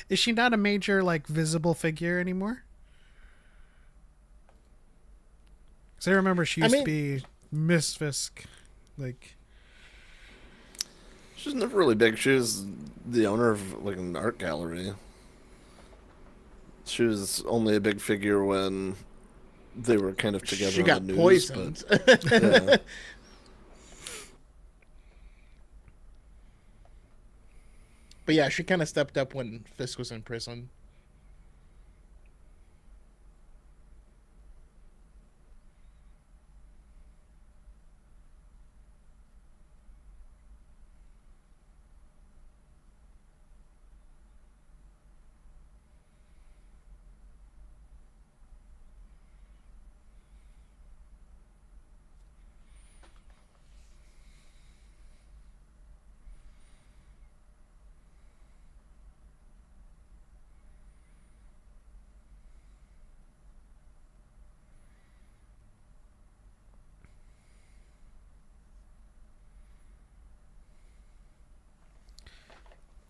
Is she not a major, like, visible figure anymore? Because I remember she I used to mean, be Miss Fisk. Like, She's never really big. She was the owner of like an art gallery. She was only a big figure when they were kind of together she on the got news, but poisoned. yeah. But yeah, she kind of stepped up when Fisk was in prison.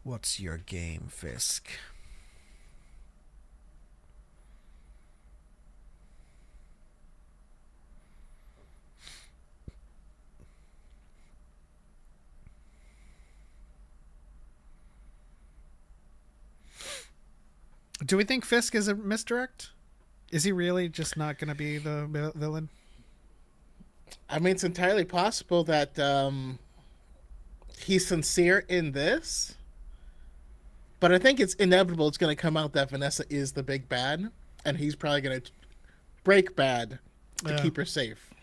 what's your game, Fisk? Do we think Fisk is a misdirect? Is he really just not going to be the villain? I mean, it's entirely possible that he's sincere in this, but I think it's inevitable it's going to come out that Vanessa is the big bad, and he's probably going to break bad to Yeah. keep her safe.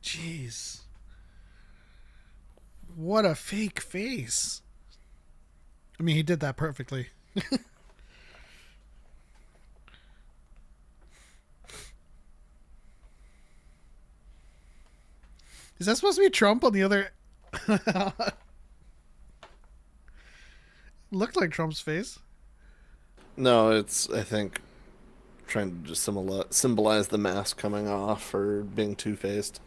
Jeez. What a fake face. I mean, he did that perfectly. Is that supposed to be Trump on the other? Looked like Trump's face. No, it's I think trying to just symbolize the mask coming off or being two faced.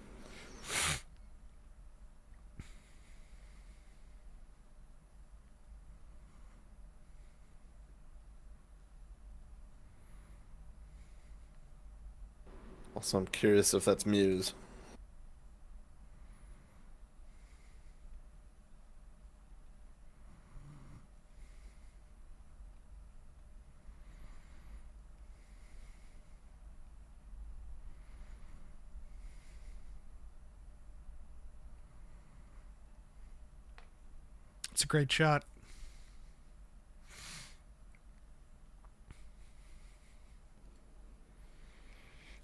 Also, I'm curious if that's Muse. It's a great shot.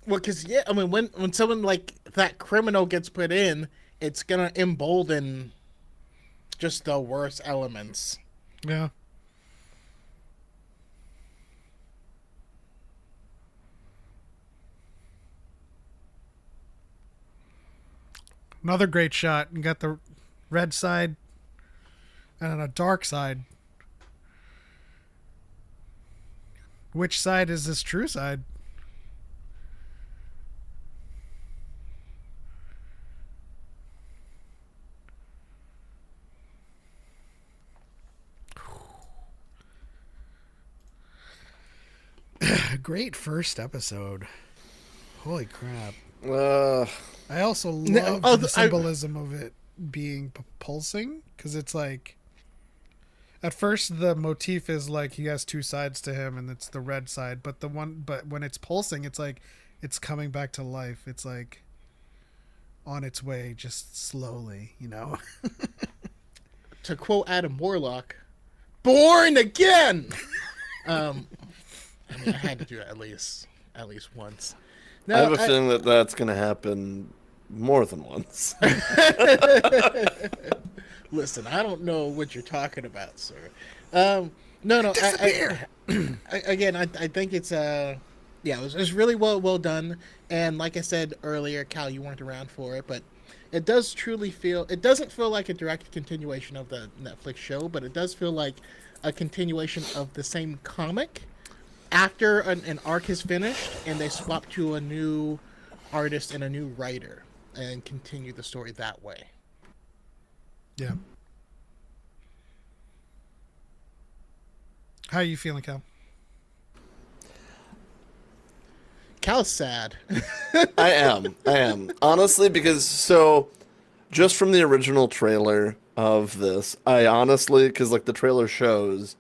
Well, because yeah, I mean, when someone like that criminal gets put in, it's gonna embolden just the worst elements. Yeah. Another great shot. You got the red side and a dark side. Which side is this true side? Great first episode. Holy crap. Uh, I also No, love the symbolism of it being pulsing, because it's like, at first the motif is like he has two sides to him and it's the red side, but when it's pulsing, it's like it's coming back to life. It's like on its way, just slowly, you know. To quote Adam Warlock, "Born again." I mean, I had to do it at least once. I have a feeling that that's going to happen more than once. Listen, I don't know what you're talking about, sir. No. Again, I think it's yeah, it was really well done. And like I said earlier, Cal, you weren't around for it, but it does truly feel. It doesn't feel like a direct continuation of the Netflix show, but it does feel like a continuation of the same comic. After an arc is finished, and they swap to a new artist and a new writer, and continue the story that way. Yeah. How are you feeling, Cal? Cal's sad. I am. Honestly, because just from the original trailer of this, I honestly, because like the trailer shows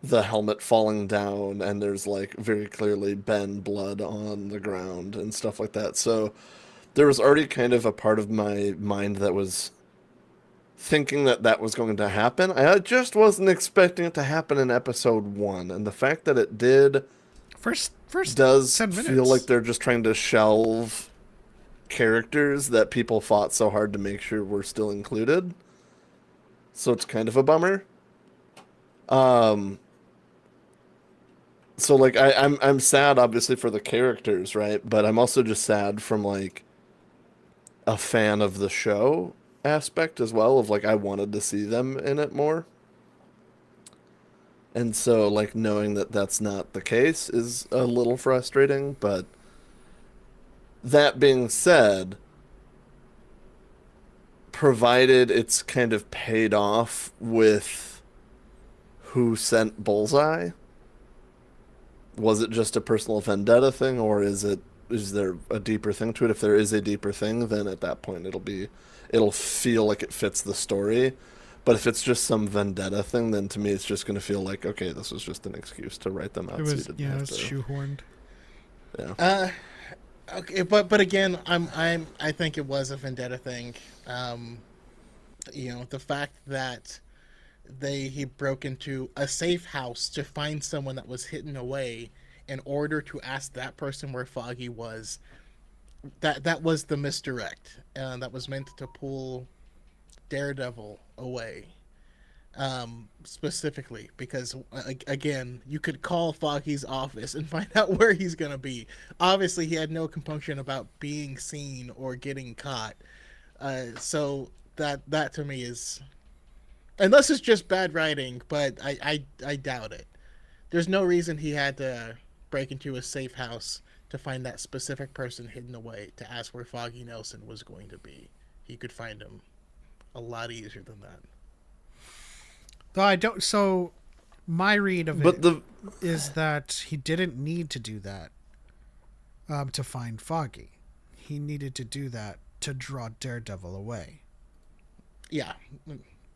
the helmet falling down and there's like very clearly Ben blood on the ground and stuff like that. So there was already kind of a part of my mind that was thinking that that was going to happen. I just wasn't expecting it to happen in episode 1, and the fact that it did First does 10 minutes. feel like they're just trying to shelve characters that people fought so hard to make sure were still included. So it's kind of a bummer. So like I'm sad obviously for the characters, right? But I'm also just sad from like a fan of the show aspect as well, of like I wanted to see them in it more. And so like knowing that that's not the case is a little frustrating, but that being said, provided it's kind of paid off with who sent Bullseye, was it just a personal vendetta thing, or is there a deeper thing to it? If there is a deeper thing, then at that point it'll feel like it fits the story. But if it's just some vendetta thing, then to me it's just going to feel like, okay, this was just an excuse to write them out. It was, so yeah, it was shoehorned. Yeah. Okay, but again, I think it was a vendetta thing. The fact that he broke into a safe house to find someone that was hidden away in order to ask that person where Foggy was. That was the misdirect. That was meant to pull Daredevil away. Specifically because again, you could call Foggy's office and find out where he's gonna be. Obviously he had no compunction about being seen or getting caught. So that to me is, unless it's just bad writing, but I doubt it. There's no reason he had to break into a safe house to find that specific person hidden away to ask where Foggy Nelson was going to be. He could find him a lot easier than that. Though I don't. So my read of it is that he didn't need to do that. to find Foggy. He needed to do that to draw Daredevil away. Yeah,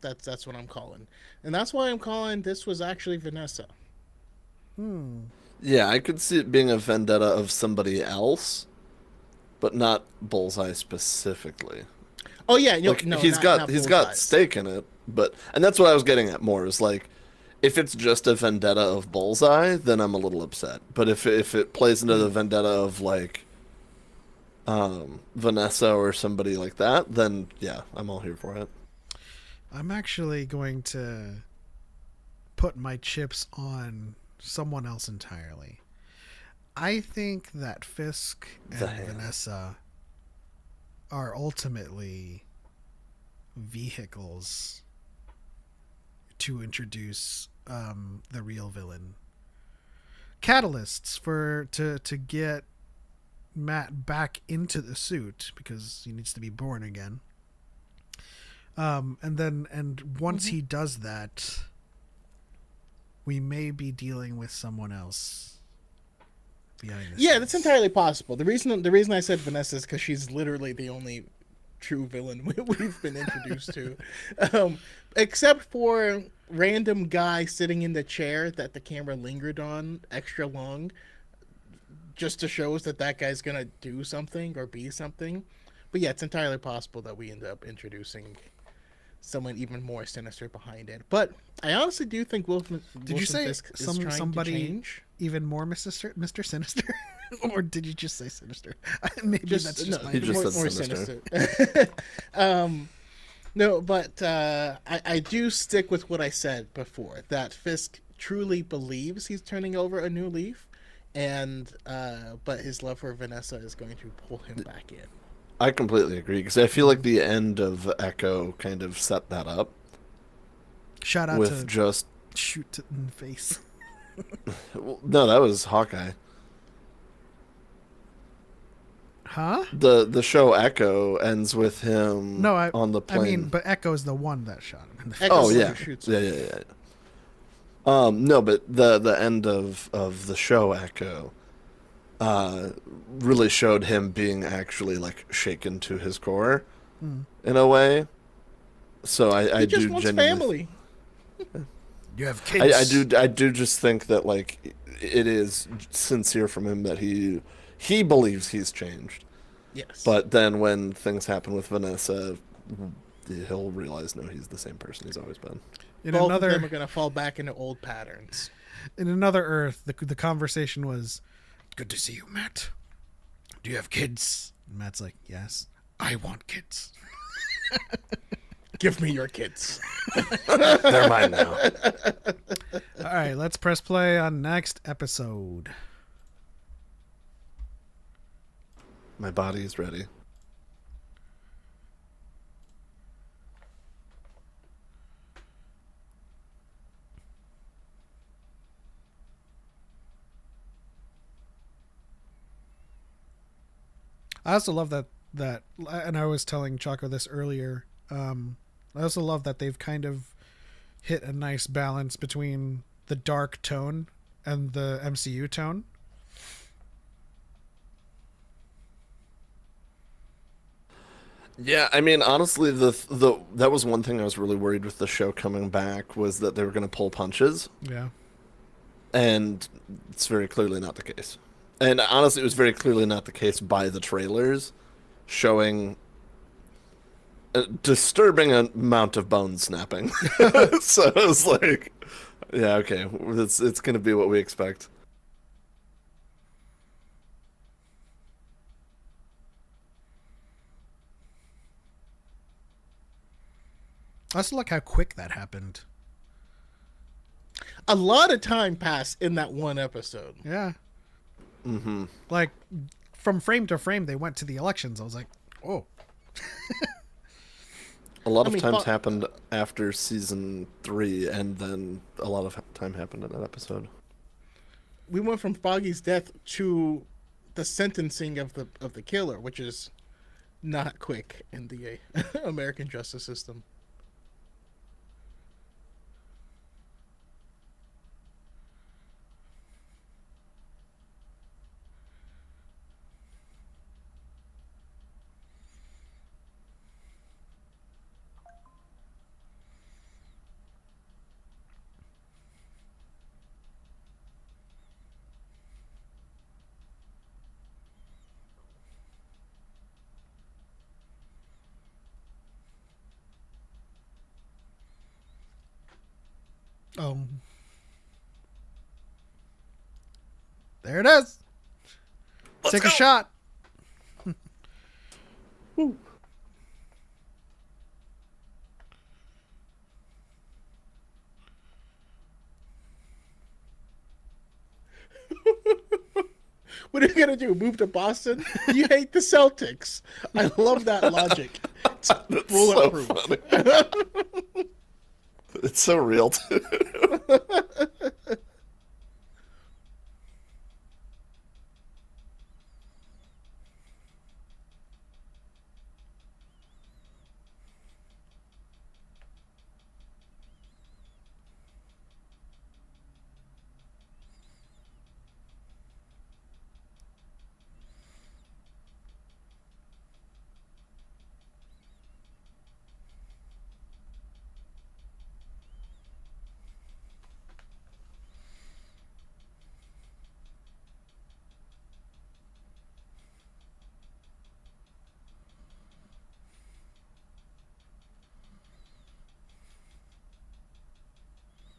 that's what I'm calling, and that's why I'm calling this was actually Vanessa. Yeah, I could see it being a vendetta of somebody else, but not Bullseye specifically. Oh yeah, no, Like no, not he's got Bullseye's. stake in it, but and that's what I was getting at more is like if it's just a vendetta of Bullseye, then I'm a little upset. But if it plays into the vendetta of like Vanessa or somebody like that, then yeah, I'm all here for it. I'm actually going to put my chips on someone else entirely. I think that Fisk and The Hand. Vanessa are ultimately vehicles to introduce the real villain. Catalysts to get Matt back into the suit because he needs to be born again. And once he does that, we may be dealing with someone else behind the Yeah, scenes. that's entirely possible. The reason I said Vanessa is because she's literally the only true villain we've been introduced to, except for random guy sitting in the chair that the camera lingered on extra long, just to show us that guy's gonna do something or be something. But yeah, it's entirely possible that we end up introducing someone even more sinister behind it. But I honestly do think Wilson Did you say Fisk is trying somebody to change. even more Mr. Sinister? Or did you just say Sinister? Maybe that's just my He just more, said more sinister. sinister. No, but I do stick with what I said before, that Fisk truly believes he's turning over a new leaf, and but his love for Vanessa is going to pull him back in. I completely agree because I feel like the end of Echo kind of set that up Shout out with to just shoot in the face. no, that was Hawkeye. Huh? The show Echo ends with him No, on the I plane. mean, but Echo's the one that shot him in the face. Echo's Oh the one yeah. who shoots Yeah, him. yeah, yeah. No, but the end of the show Echo really showed him being actually like shaken to his core in a way. So I He just do wants genuinely family. You have kids. I do just think that like it is sincere from him that he believes he's changed. Yes. But then when things happen with Vanessa, he'll realize no, he's the same person he's always been. In both of them are another going to fall back into old patterns. in another Earth, the conversation was, "Good to see you, Matt. Do you have kids?" And Matt's like, "Yes, I want kids." Give me your kids. They're mine now. All right, let's press play on next episode. My body is ready. I also love that, and I was telling Chaco this earlier. I also love that they've kind of hit a nice balance between the dark tone and the MCU tone. Yeah, I mean, honestly, the that was one thing I was really worried with the show coming back was that they were going to pull punches, Yeah. and it's very clearly not the case. And honestly, it was very clearly not the case by the trailers, showing a disturbing amount of bone snapping. So it was like, yeah, okay, it's going to be what we expect. I also like how quick that happened. A lot of time passed in that one episode. Yeah. Mm-hmm. Like, from frame to frame, they went to the elections. I was like, oh. A lot I of mean, times happened after season 3, and then a lot of time happened in that episode. We went from Foggy's death to the sentencing of the killer, which is not quick in the American justice system. Oh, there it is. Let's Take go. a shot. Woo. What are you gonna do? Move to Boston? You hate the Celtics. I love that logic. It's That's so bulletproof. funny. It's so real too.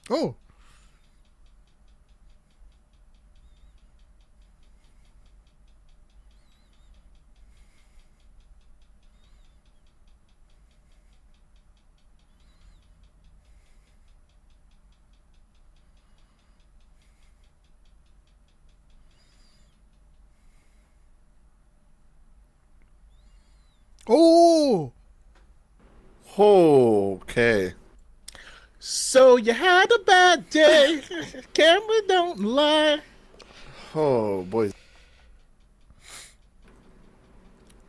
Oh, oh. Okay. So you had a bad day. Camera don't lie. Oh boy.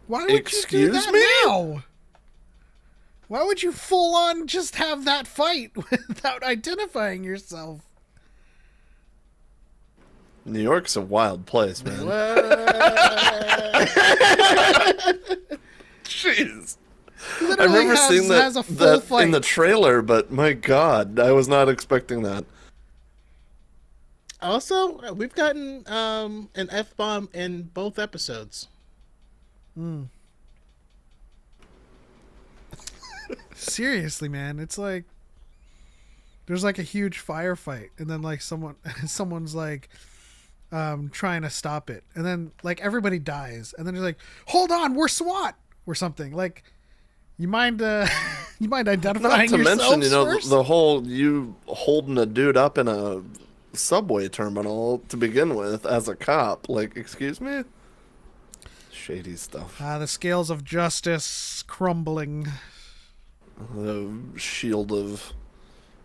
Why would you do Excuse that me? now? Why would you full on just have that fight without identifying yourself? New York's a wild place, man. Jeez. I Literally remember seeing that, has a full fight. in the trailer, but my god, I was not expecting that. Also, we've gotten an F bomb in both episodes. Seriously, man, it's like there's like a huge firefight, and then like someone's like trying to stop it, and then like everybody dies, and then you're like, hold on, we're SWAT or something. Like, you mind you mind Not identifying to yourselves mention, you know, first? the whole you holding a dude up in a subway terminal to begin with as a cop. Like, excuse me? Shady stuff. The scales of justice crumbling. The shield of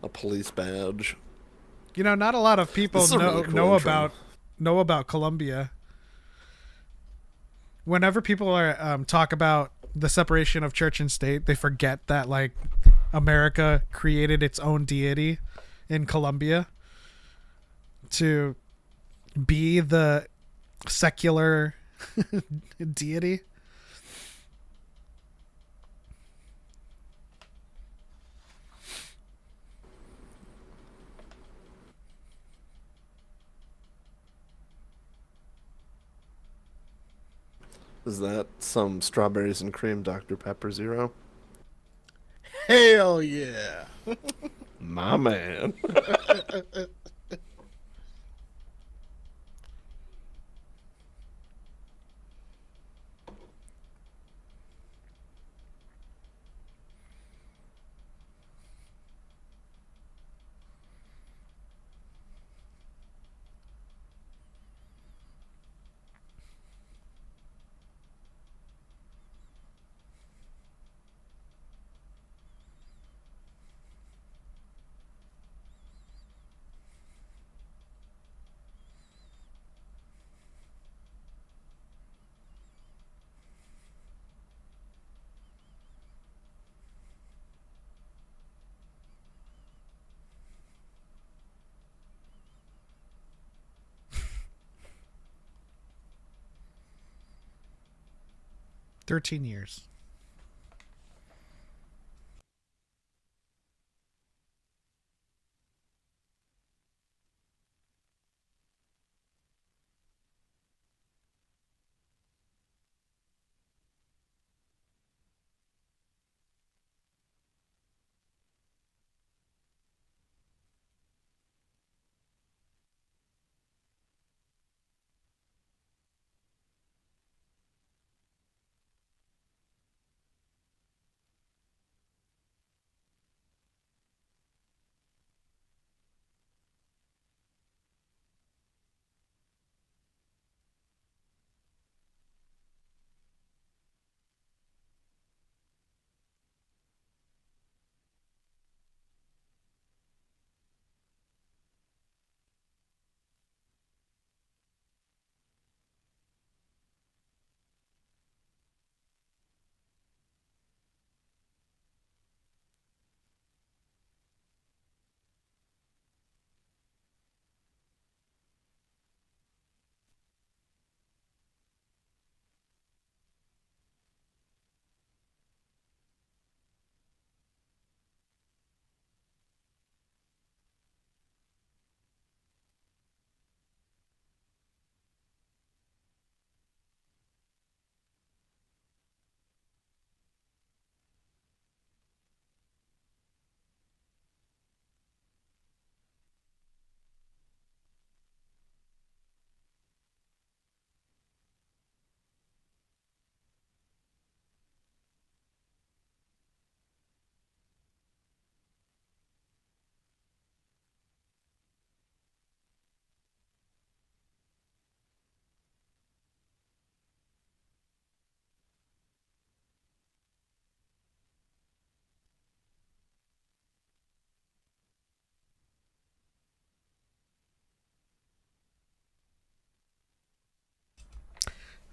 a police badge. You know, not a lot of people This is a really cool know intro. about Colombia. Whenever people are talk about the separation of church and state, they forget that like America created its own deity in Colombia to be the secular deity. Is that some strawberries and cream Dr. Pepper Zero? Hell yeah. My man. $13.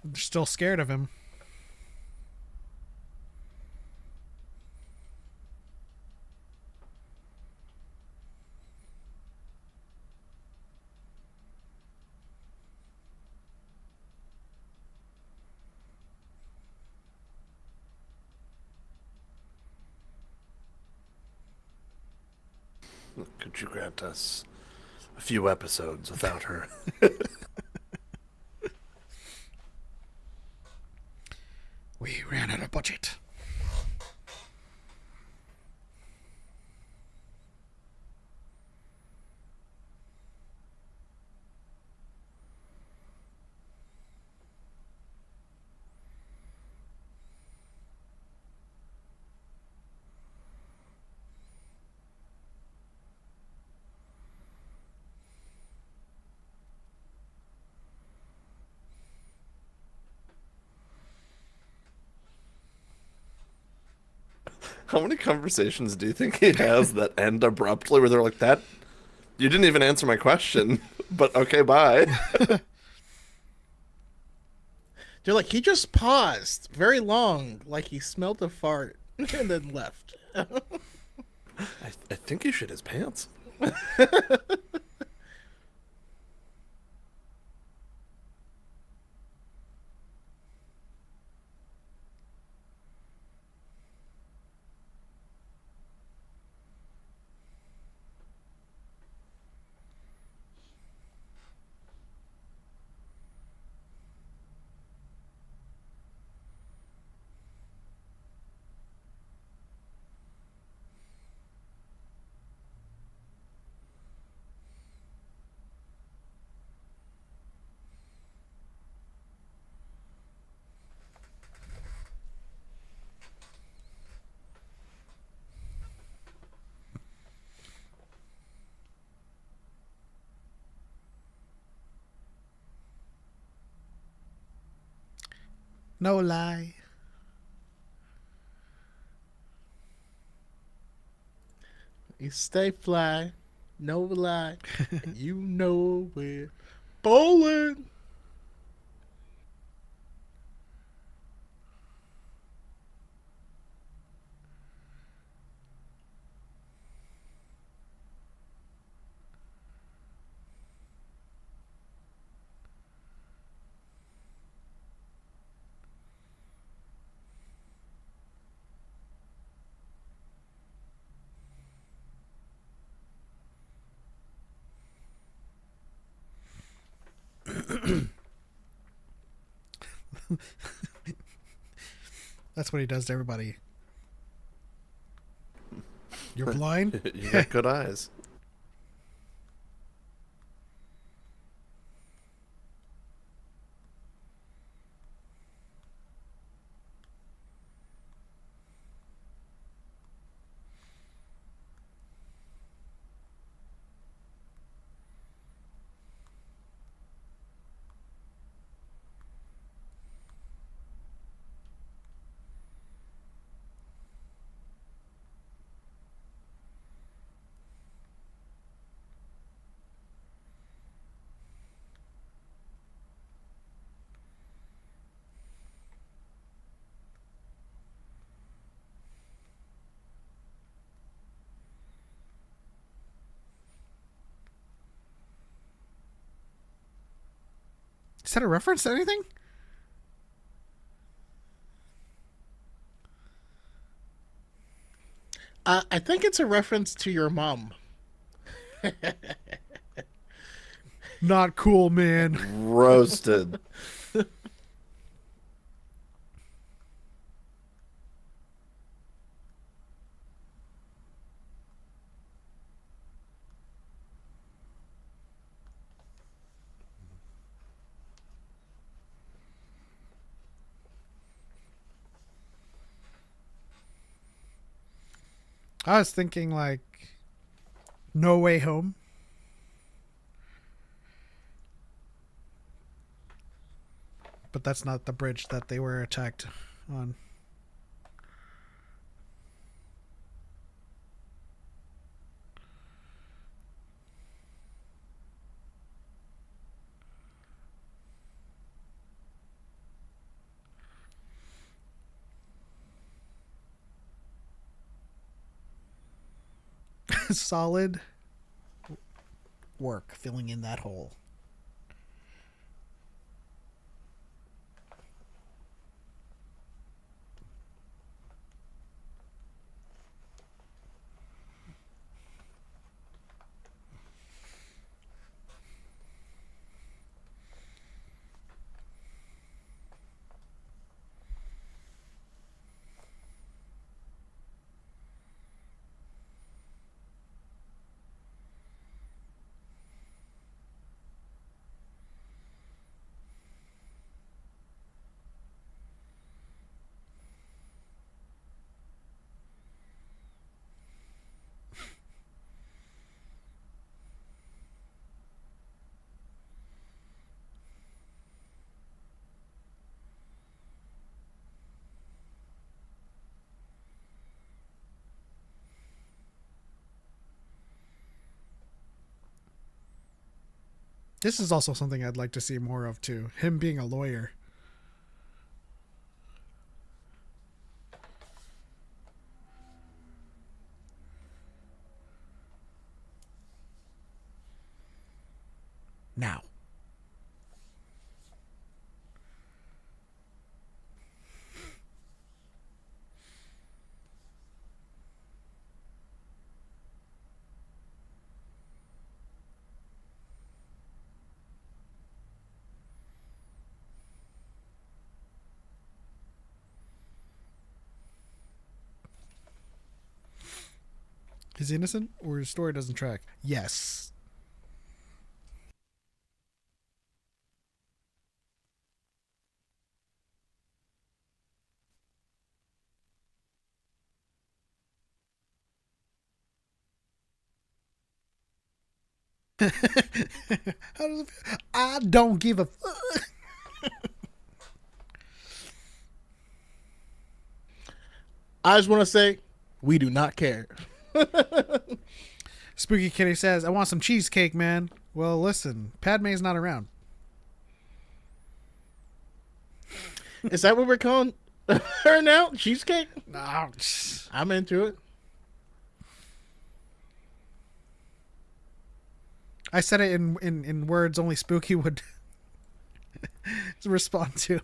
They're still scared of him. Could you grant us a few episodes without her? We ran out of budget. How many conversations do you think he has that end abruptly where they're like, that? You didn't even answer my question, but okay, bye. They're like, he just paused very long, like he smelled a fart, and then left. I think he shit his pants. No lie. You stay fly, no lie, and you know we're bowling. That's what he does to everybody. You're blind? You got good eyes. Is that a reference to anything? I think it's a reference to your mom. Not cool, man. Roasted. I was thinking like No Way Home. But that's not the bridge that they were attacked on. Solid work filling in that hole. This is also something I'd like to see more of too. Him being a lawyer. Now. Is he innocent or his story doesn't track? Yes. How does it feel? I don't give a fuck. I just want to say, we do not care. Spooky Kitty says, I want some cheesecake, man. Well, listen, Padme's not around. Is that what we're calling her now? Cheesecake? No. I'm into it. I said it in words only Spooky would respond to.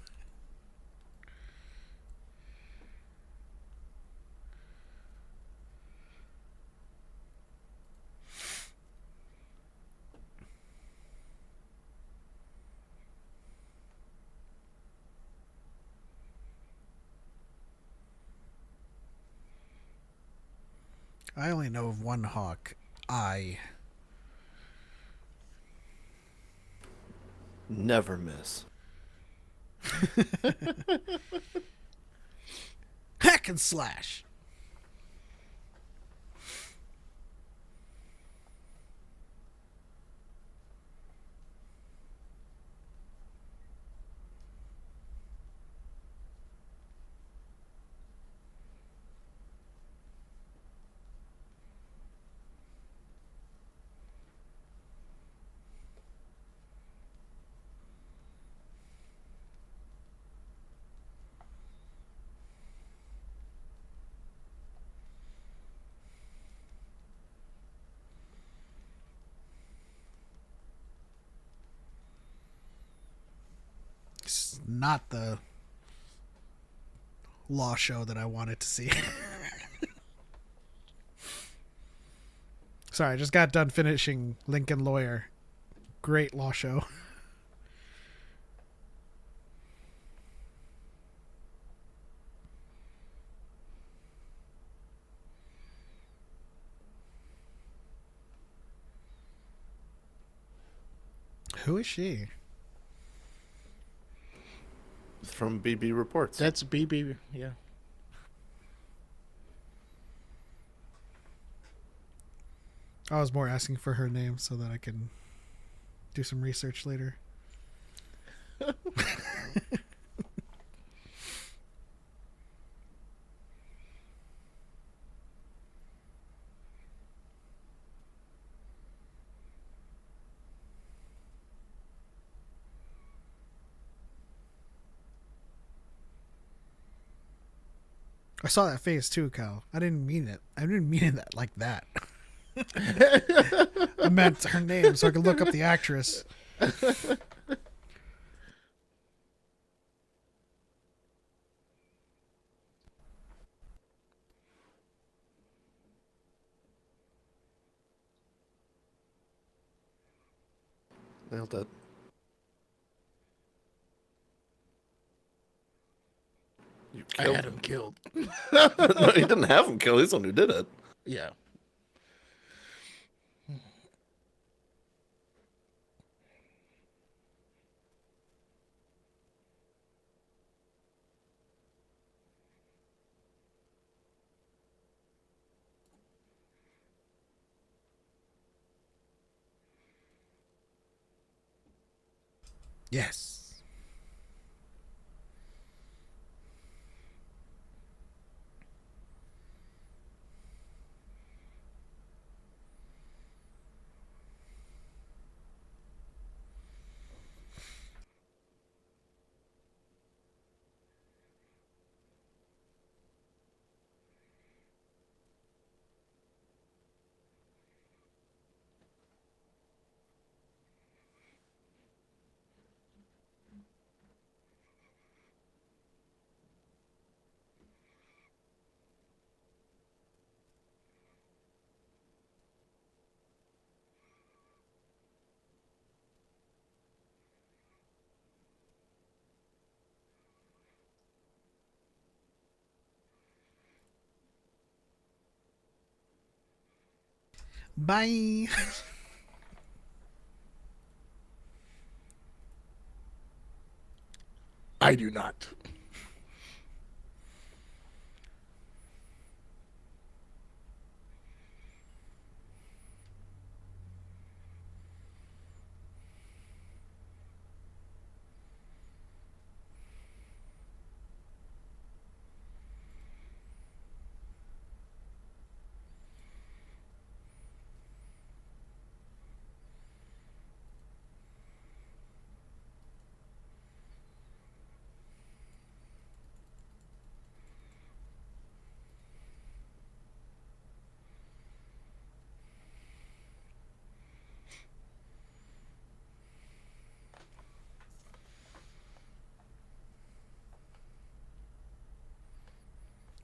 I only know of one hawk. Never miss. Hack and slash. It's not the law show that I wanted to see. Sorry, I just got done finishing Lincoln Lawyer. Great law show. Who is she? From BB Reports. That's BB. Yeah. I was more asking for her name so that I can do some research later. I saw that face too, Cal. I didn't mean it. I didn't mean it like that. I meant her name so I could look up the actress. Nailed it. You I killed had him killed. No, he didn't have him killed. He's the one who did it. Yeah. Yes. Bye. I do not.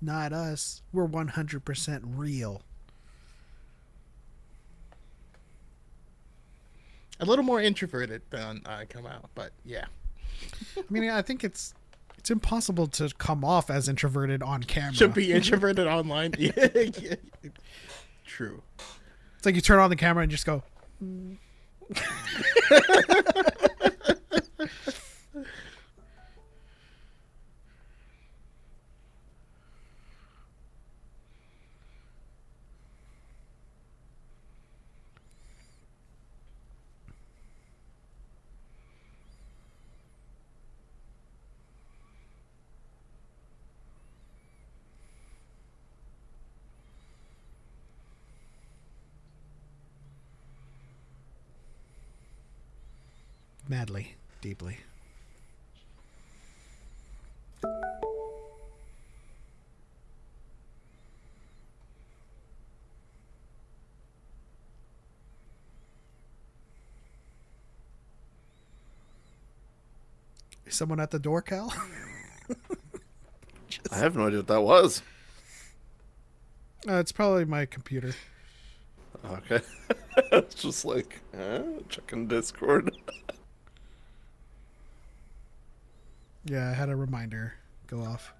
Not us. We're 100% real. A little more introverted than I come out, but yeah. I mean, I think it's impossible to come off as introverted on camera. Should be introverted online. Yeah. True. It's like you turn on the camera and just go. Madly, deeply. Is someone at the door, Cal? I have no idea what that was. It's probably my computer. Okay. It's just like, checking Discord. Yeah, I had a reminder go off.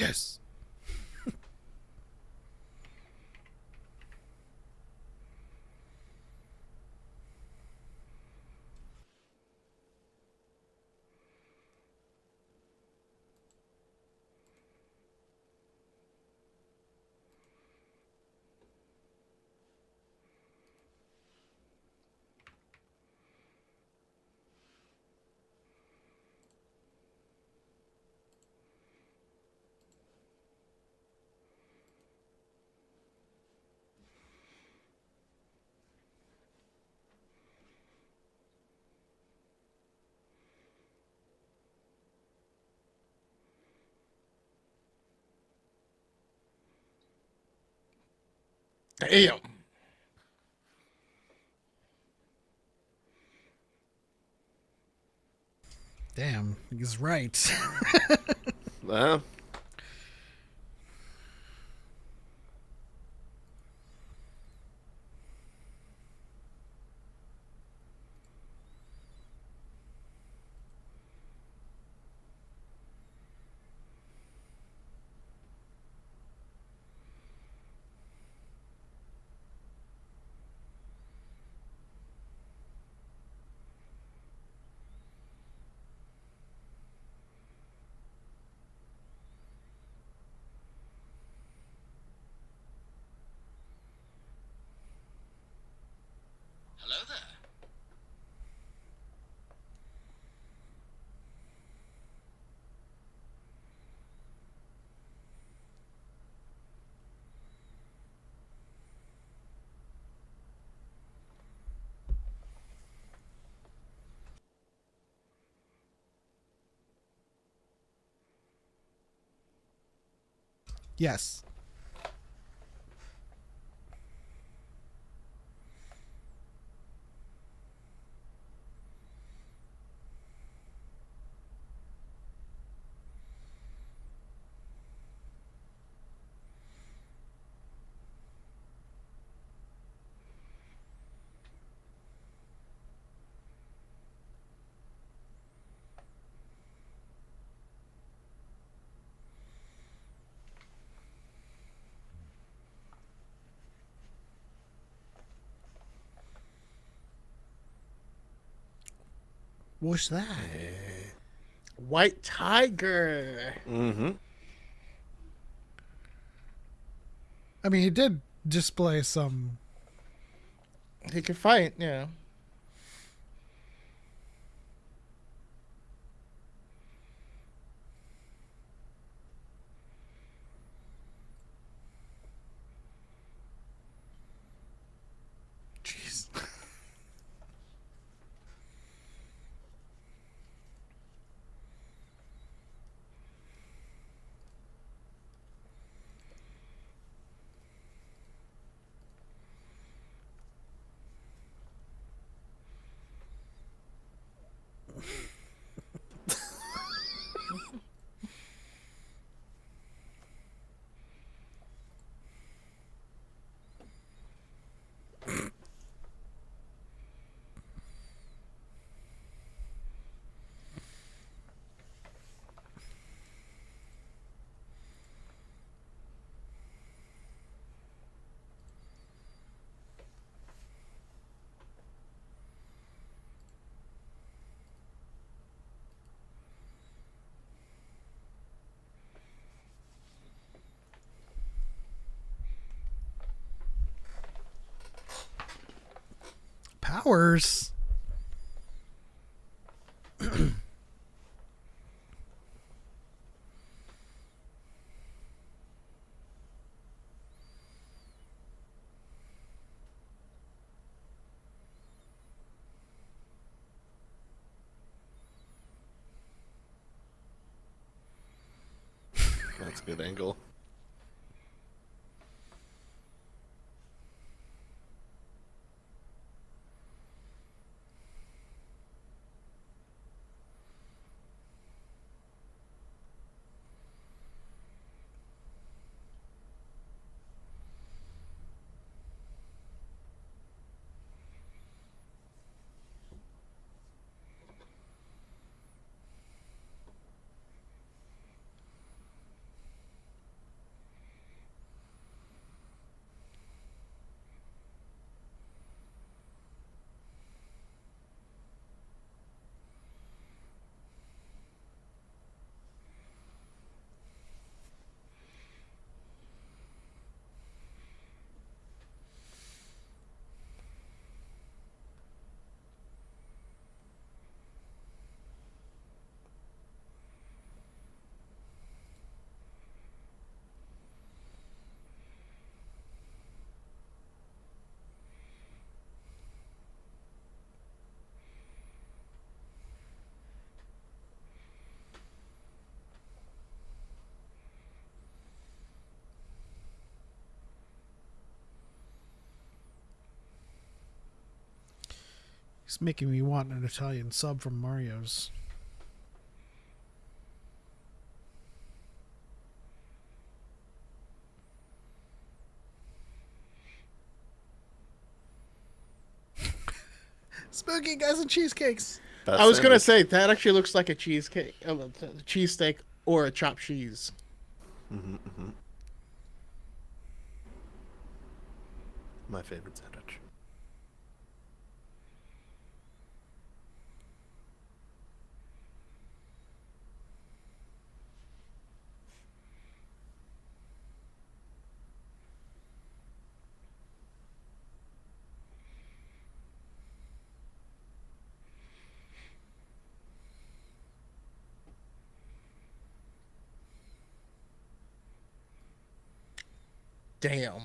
Yes. Damn. Damn, he's right. Yeah. Hello there. Yes. What's that? White Tiger. Mm-hmm. I mean, he did display some. He can fight, yeah. Jeez. Powers. That's a good angle. It's making me want an Italian sub from Mario's. Spooky guys and cheesecakes. I was gonna say that actually looks like a cheesecake, cheesesteak, or a chopped cheese. My favorite sandwich. Damn.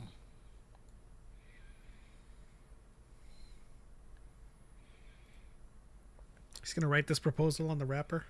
He's gonna write this proposal on the wrapper.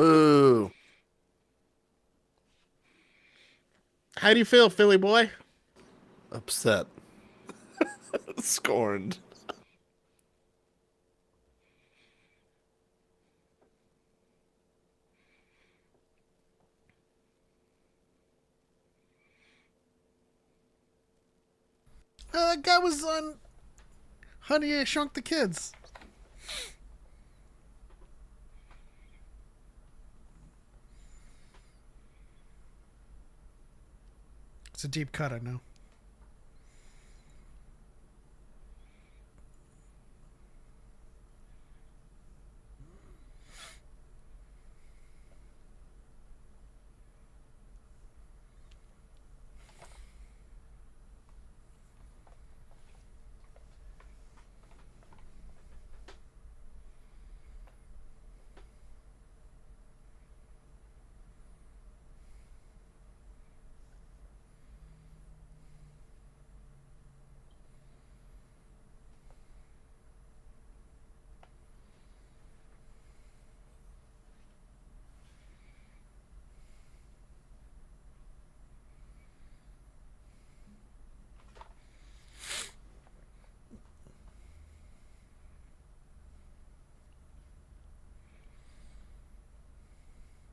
Ooh, How do you feel, Philly boy? upset. Scorned. That guy was on Honey, I Shrunk the Kids. It's a deep cut, I know.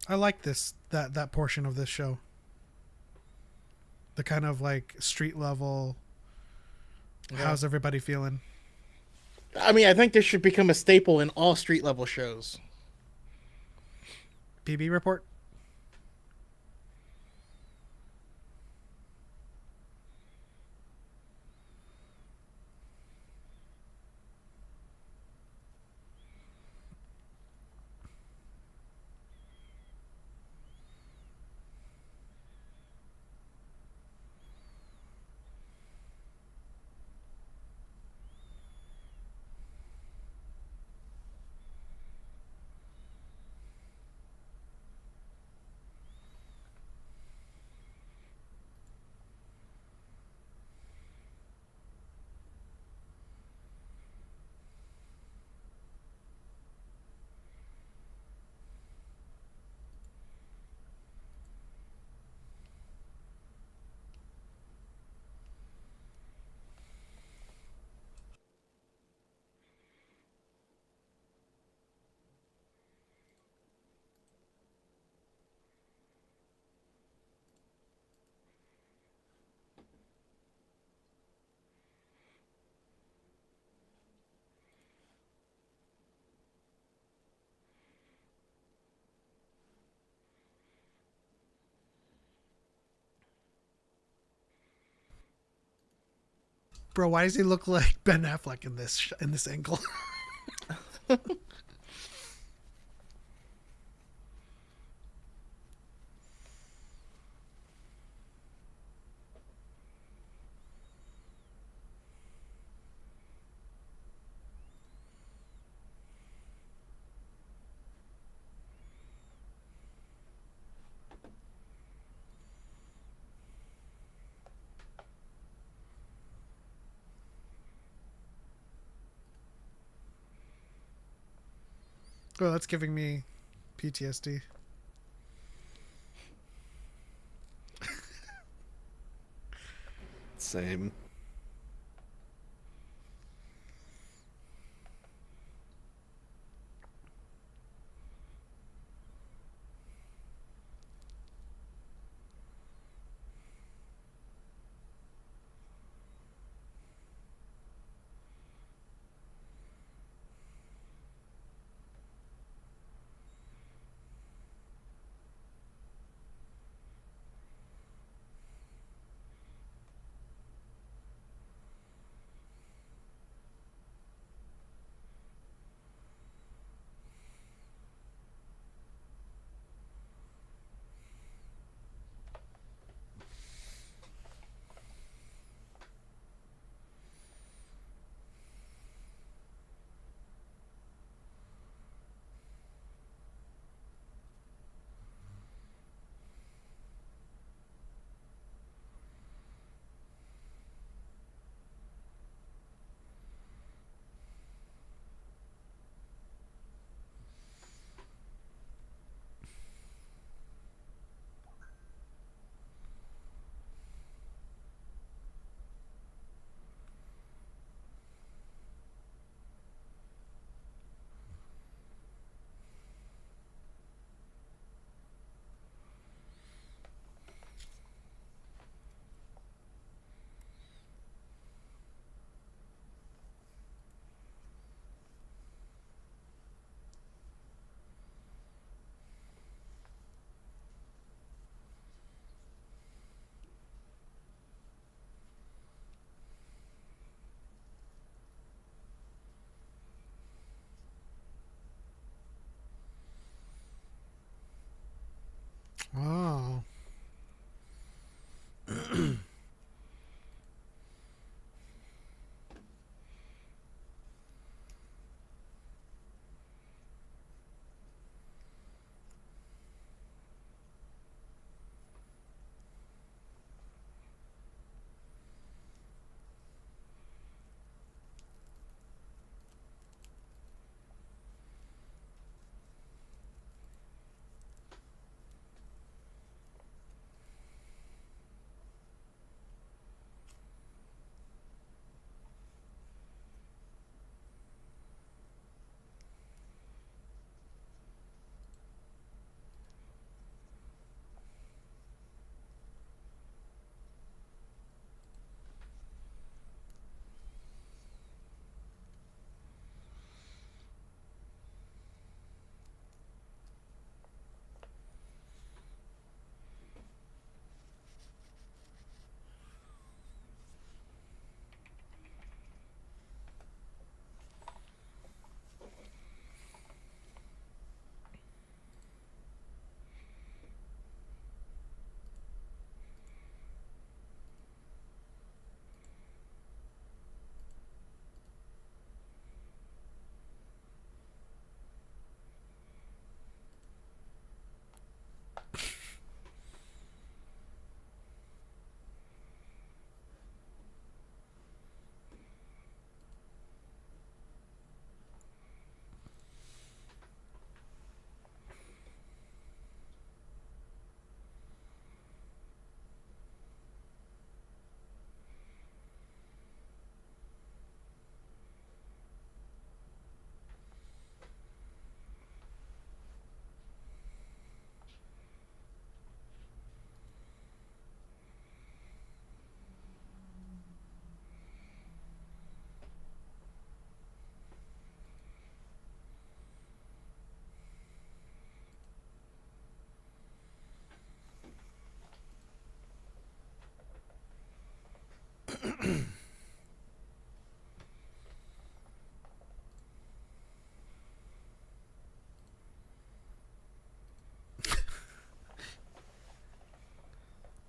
I like that portion of this show. The kind of like street level. How's everybody feeling? I mean, I think this should become a staple in all street level shows. PB report. Bro, why does he look like Ben Affleck in this angle? Oh, that's giving me PTSD. Same.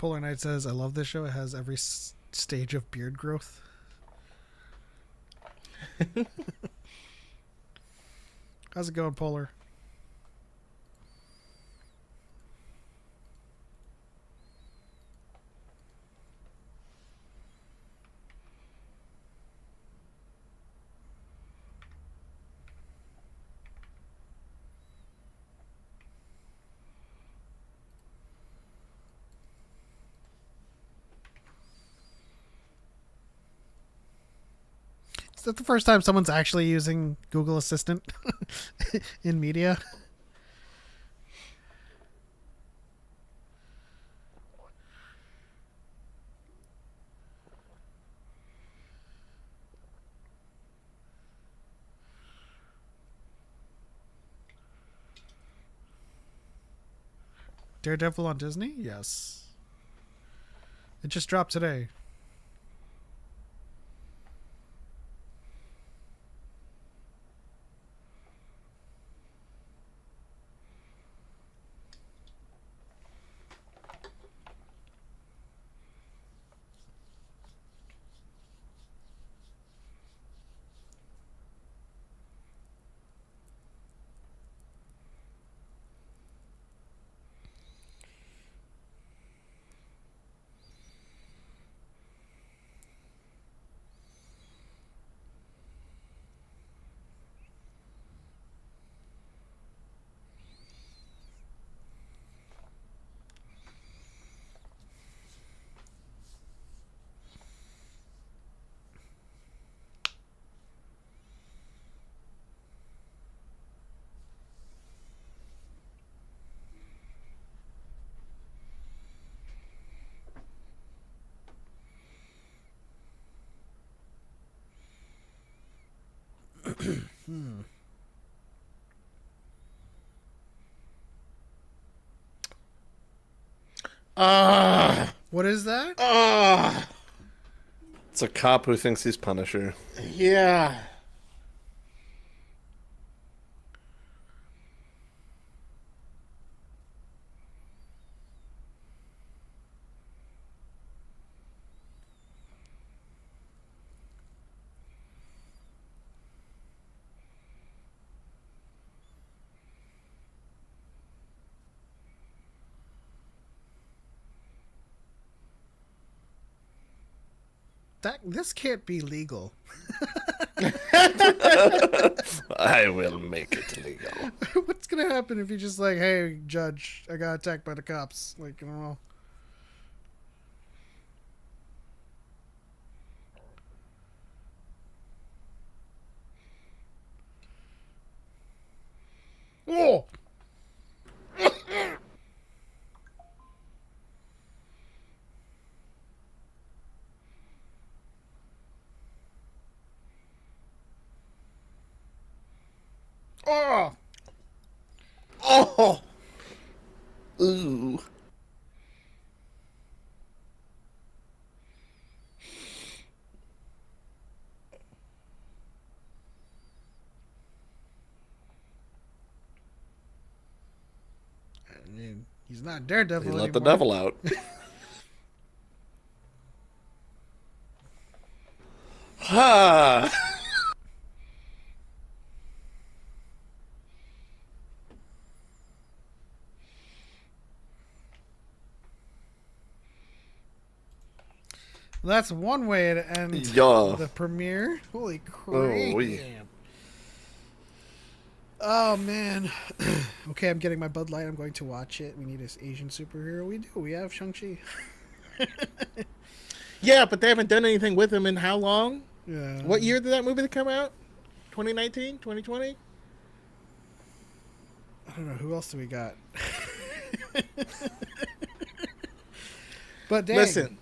Polar Knight says, I love this show. It has every stage of beard growth. How's it going, Polar? Is that the first time someone's actually using Google Assistant in media? Daredevil on Disney? Yes. It just dropped today. What is that? It's a cop who thinks he's Punisher. Yeah. This can't be legal. I will make it legal. What's gonna happen if you just like, hey, judge, I got attacked by the cops? Like, I don't know. Oh! Oh! Oh. Ooh. I mean, he's not Daredevil He anymore. let the devil out. Ha! That's one way to end Yeah. the premiere. Holy crap. Oh, we. Oh, man. Okay, I'm getting my Bud Light. I'm going to watch it. We need an Asian superhero. We do. We have Shang-Chi. Yeah, but they haven't done anything with him in how long? Yeah. What year did that movie come out? 2019? 2020? I don't know. Who else do we got? But dang. Listen,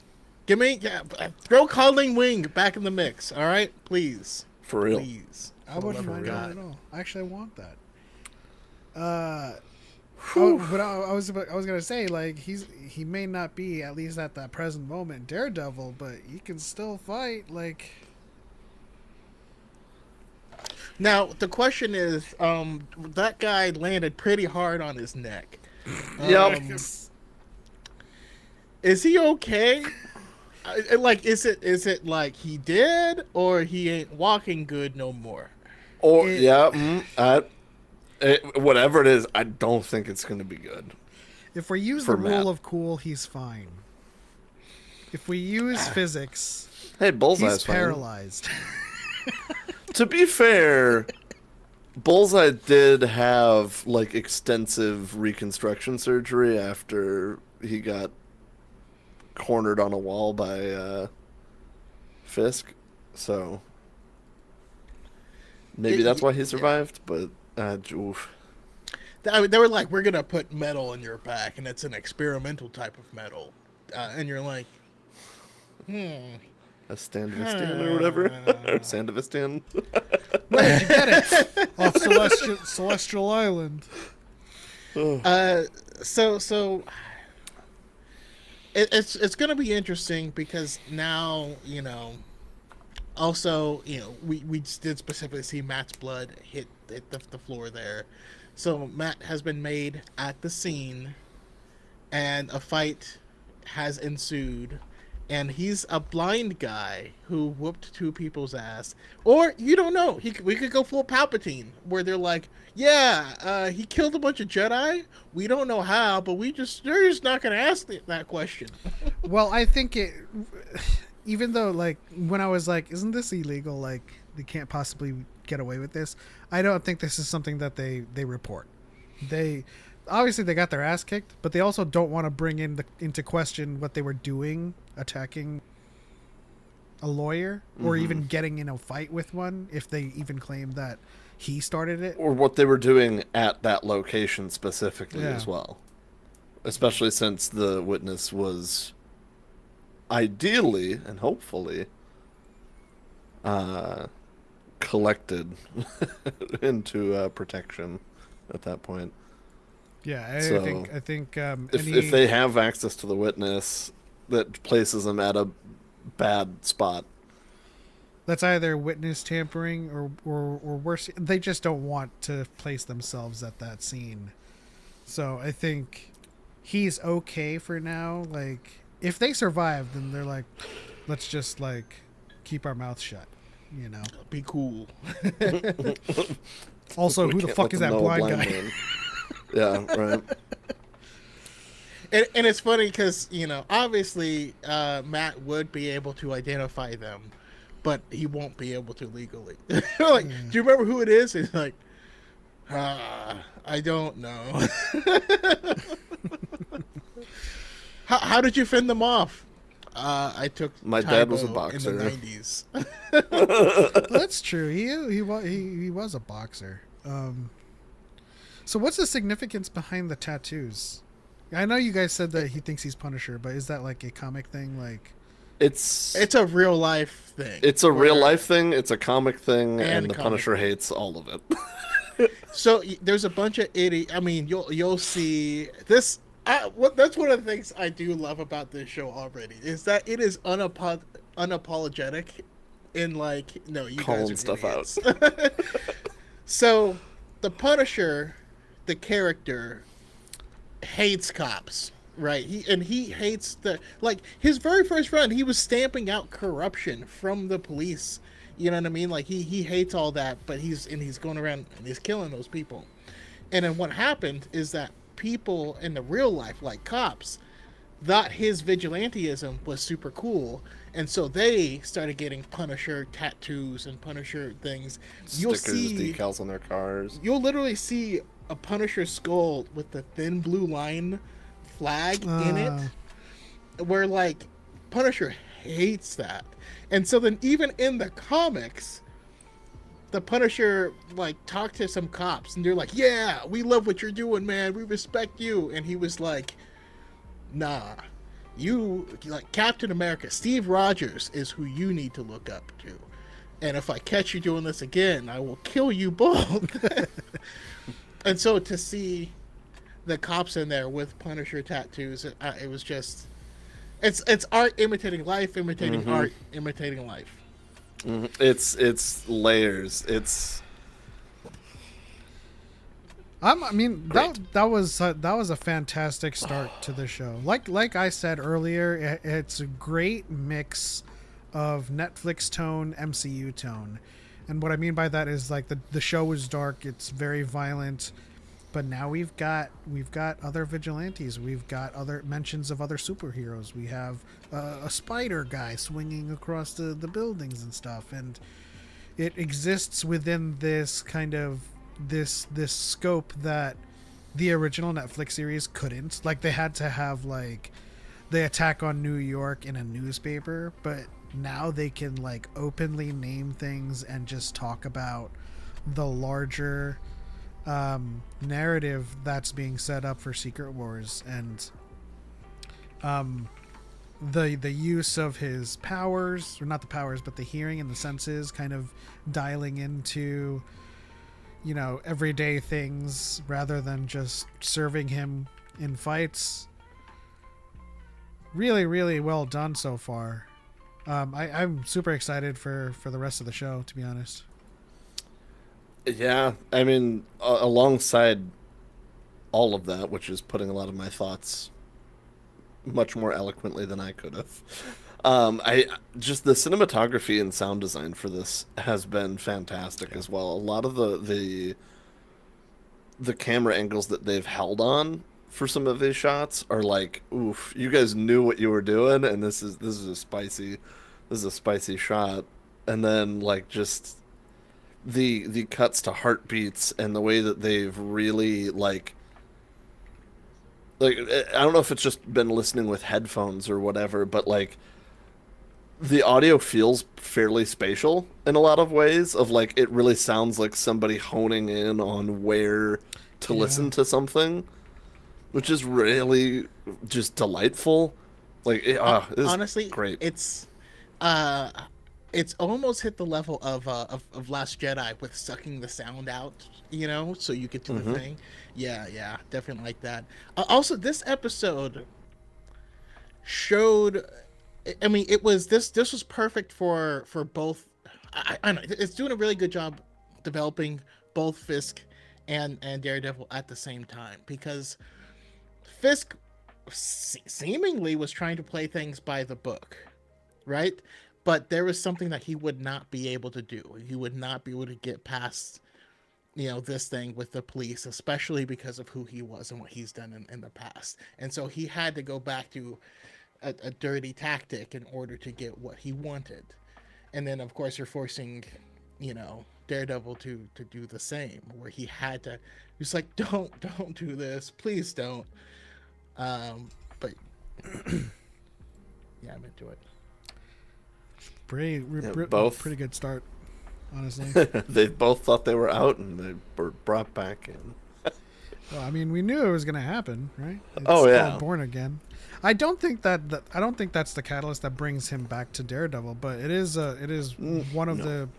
give me throw Colleen Wing back in the mix, all right? Please. For real. Please. I wouldn't For the mind love that of at God. all. Actually, I want that. But I was gonna say, like, he may not be, at least at that present moment, Daredevil, but he can still fight. Like, Now, the question is, that guy landed pretty hard on his neck. Yep. Is he okay? Like, is it like he did, or he ain't walking good no more? Or It- yeah, whatever it is, I don't think it's going to be good. If we use For the rule Matt. of cool, he's fine. If we use physics, Hey, Bullseye's he's fine. paralyzed. To be fair, Bullseye did have like extensive reconstruction surgery after he got cornered on a wall by Fisk, so maybe that's why he survived. But oof. They were like, we're gonna put metal in your back, and it's an experimental type of metal, and you're like, A Standovistan or whatever, or Sandovistan. Where did you get it? Off Celestial Island. so it's gonna be interesting because now also we did specifically see Matt's blood hit the floor there, so Matt has been made at the scene, and a fight has ensued. And he's a blind guy who whooped two people's ass. Or, you don't know. We could go full Palpatine, where they're like, yeah, he killed a bunch of Jedi. We don't know how, but they're just not going to ask that question. Well, I think even though, like, when I was like, isn't this illegal? Like, they can't possibly get away with this. I don't think this is something that they report. Obviously they got their ass kicked, but they also don't want to bring into question what they were doing, attacking a lawyer or even getting in a fight with one, if they even claim that he started it. Or what they were doing at that location specifically Yeah. as well. Especially since the witness was ideally and hopefully collected into protection at that point. Yeah, I So, think If they have access to the witness, that places them at a bad spot. that's either witness tampering or worse. They just don't want to place themselves at that scene. So I think he's okay for now. Like, if they survive, then they're like, let's just like keep our mouth shut, Be cool. Also, We who the can't fuck let is them that know a blind guy? man. Yeah, right. And it's funny because, obviously Matt would be able to identify them, but he won't be able to legally. Like, do you remember who it is? He's like, I don't know. How did you fend them off? I took My dad was a Tybo boxer. in the 90s. That's true. He was a boxer. So what's the significance behind the tattoos? I know you guys said that he thinks he's Punisher, but is that like a comic thing? Like, It's It's a real life thing. it's a real where- life thing. It's a comic thing, And and the comic Punisher thing. hates all of it. So there's a bunch of idiots. I mean, you'll see this. That's one of the things I do love about this show already is that it is unapologetic in like, no, you Calling guys are stuff out. idiots. So the Punisher, the character, hates cops, right? He hates his very first run. He was stamping out corruption from the police. You know what I mean? Like he hates all that, but he's going around and he's killing those people. And then what happened is that people in the real life, like cops, thought his vigilantism was super cool, and so they started getting Punisher tattoos and Punisher things. Stickers, decals on their cars. You'll literally see a Punisher skull with the thin blue line flag in it, where like Punisher hates that. And so then even in the comics, the Punisher like talked to some cops and they're like, yeah, we love what you're doing, man, we respect you. And he was like, nah, you, like, Captain America, Steve Rogers is who you need to look up to, and if I catch you doing this again, I will kill you both. And so to see the cops in there with Punisher tattoos, it was just, it's art imitating life, imitating art, imitating life. It's layers. It's I mean Great. that was a fantastic start to the show. Like I said earlier, it's a great mix of Netflix tone, MCU tone, and what I mean by that is like the show is dark, it's very violent, but now we've got other vigilantes, we've got other mentions of other superheroes. We have a spider guy swinging across the buildings and stuff, and it exists within this kind of this scope that the original Netflix series couldn't. Like they had to have like the attack on New York in a newspaper, but now they can like openly name things and just talk about the larger narrative that's being set up for Secret Wars, and the use of his powers, or not the powers but the hearing and the senses, kind of dialing into everyday things rather than just serving him in fights. Really, really well done so far. I'm super excited for the rest of the show, to be honest. Yeah, I mean, alongside all of that, which is putting a lot of my thoughts much more eloquently than I could have. I just the cinematography and sound design for this has been fantastic as well. A lot of the camera angles that they've held on for some of these shots are like, oof, you guys knew what you were doing, and this is a spicy shot. And then like just the cuts to heartbeats and the way that they've really like I don't know if it's just been listening with headphones or whatever, but like the audio feels fairly spatial in a lot of ways, of like it really sounds like somebody honing in on where to listen to something, which is really just delightful. Like it's Honestly, great. uh it's almost hit the level of Last Jedi with sucking the sound out, so you get to the thing. Yeah, definitely like that. Also, this episode showed. I mean, it was this was perfect for both. I know it's doing a really good job developing both Fisk and Daredevil at the same time, because Fisk seemingly was trying to play things by the book, right? But there was something that he would not be able to do. He would not be able to get past, this thing with the police, especially because of who he was and what he's done in the past. And so he had to go back to a dirty tactic in order to get what he wanted. And then, of course, you're forcing, Daredevil to do the same, where he's like, don't do this, please don't. But yeah, I'm into it. Both. Pretty good start, honestly. They both thought they were out, and they were brought back in. Well, I mean, we knew it was going to happen, right? It's yeah. Born Again. I don't think that's the catalyst that brings him back to Daredevil, but it is one of the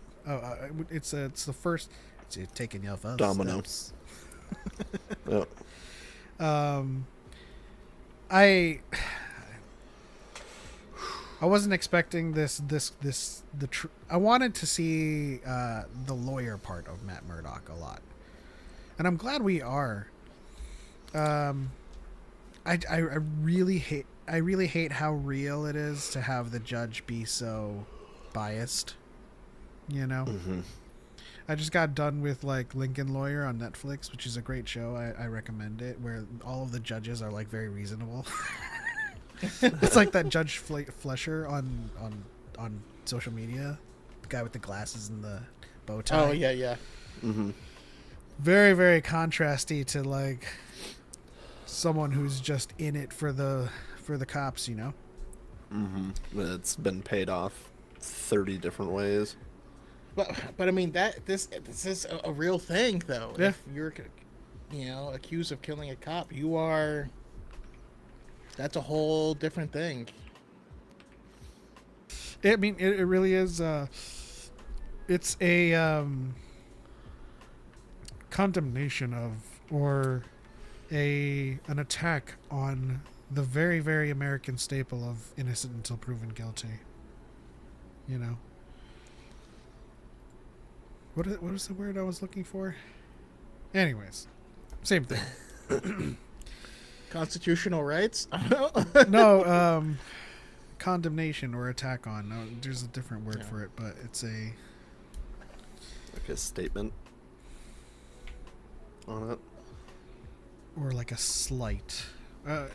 it's the first. It's taking you off domino. Yep. I wasn't expecting this. I wanted to see the lawyer part of Matt Murdock a lot, and I'm glad we are. I really hate how real it is to have the judge be so biased. Mm-hmm. I just got done with like Lincoln Lawyer on Netflix, which is a great show. I recommend it, where all of the judges are like very reasonable. It's like that Judge Flesher on social media, the guy with the glasses and the bow tie. Oh yeah. Mm-hmm. Very, very contrasty to like someone who's just in it for the cops, Mm-hmm. It's been paid off 30 different ways. But I mean this is a real thing though. Yeah. If you're accused of killing a cop, that's a whole different thing. I mean, it really is. It's a condemnation of, or an attack on the very, very American staple of innocent until proven guilty. What was the word I was looking for? Anyways, Same thing. Constitutional rights. No, condemnation or attack on. No, there's a different word for it, but it's a Like a statement on it. or like a slight.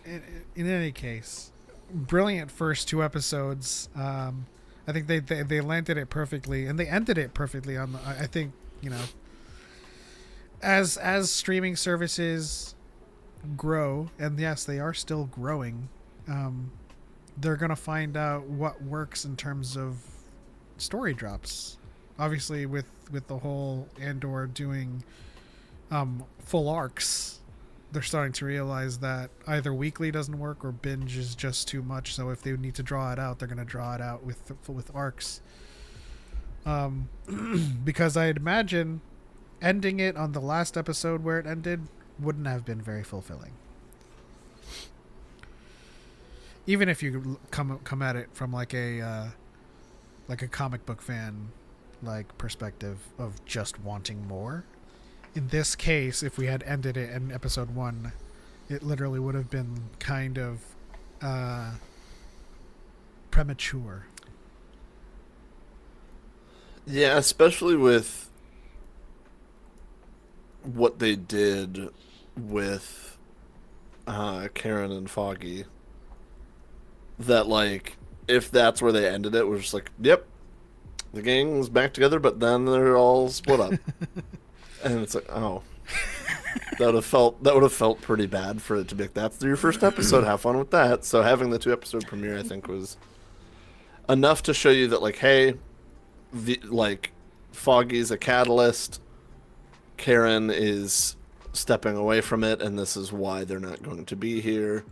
In any case, brilliant first 2 episodes. I think they landed it perfectly, and they ended it perfectly. I think, you know, as streaming services grow, and yes, they are still growing. They're gonna find out what works in terms of story drops. Obviously, with the whole Andor doing full arcs, they're starting to realize that either weekly doesn't work or binge is just too much. So if they need to draw it out, they're gonna draw it out with arcs. Because I'd imagine ending it on the last episode where it ended wouldn't have been very fulfilling. Even if you come at it from like a comic book fan like perspective of just wanting more. In this case, if we had ended it in episode 1, it literally would have been kind of premature. Yeah, especially with what they did with Karen and Foggy. That, like, if that's where they ended it, we're just like, yep, the gang's back together, but then they're all split up. And it's like, oh, that would have felt pretty bad for it to be like, that's your first episode, have fun with that. So having the 2 episode premiere, I think, was enough to show you that, like, hey, Foggy's a catalyst, Karen is stepping away from it, and this is why they're not going to be here.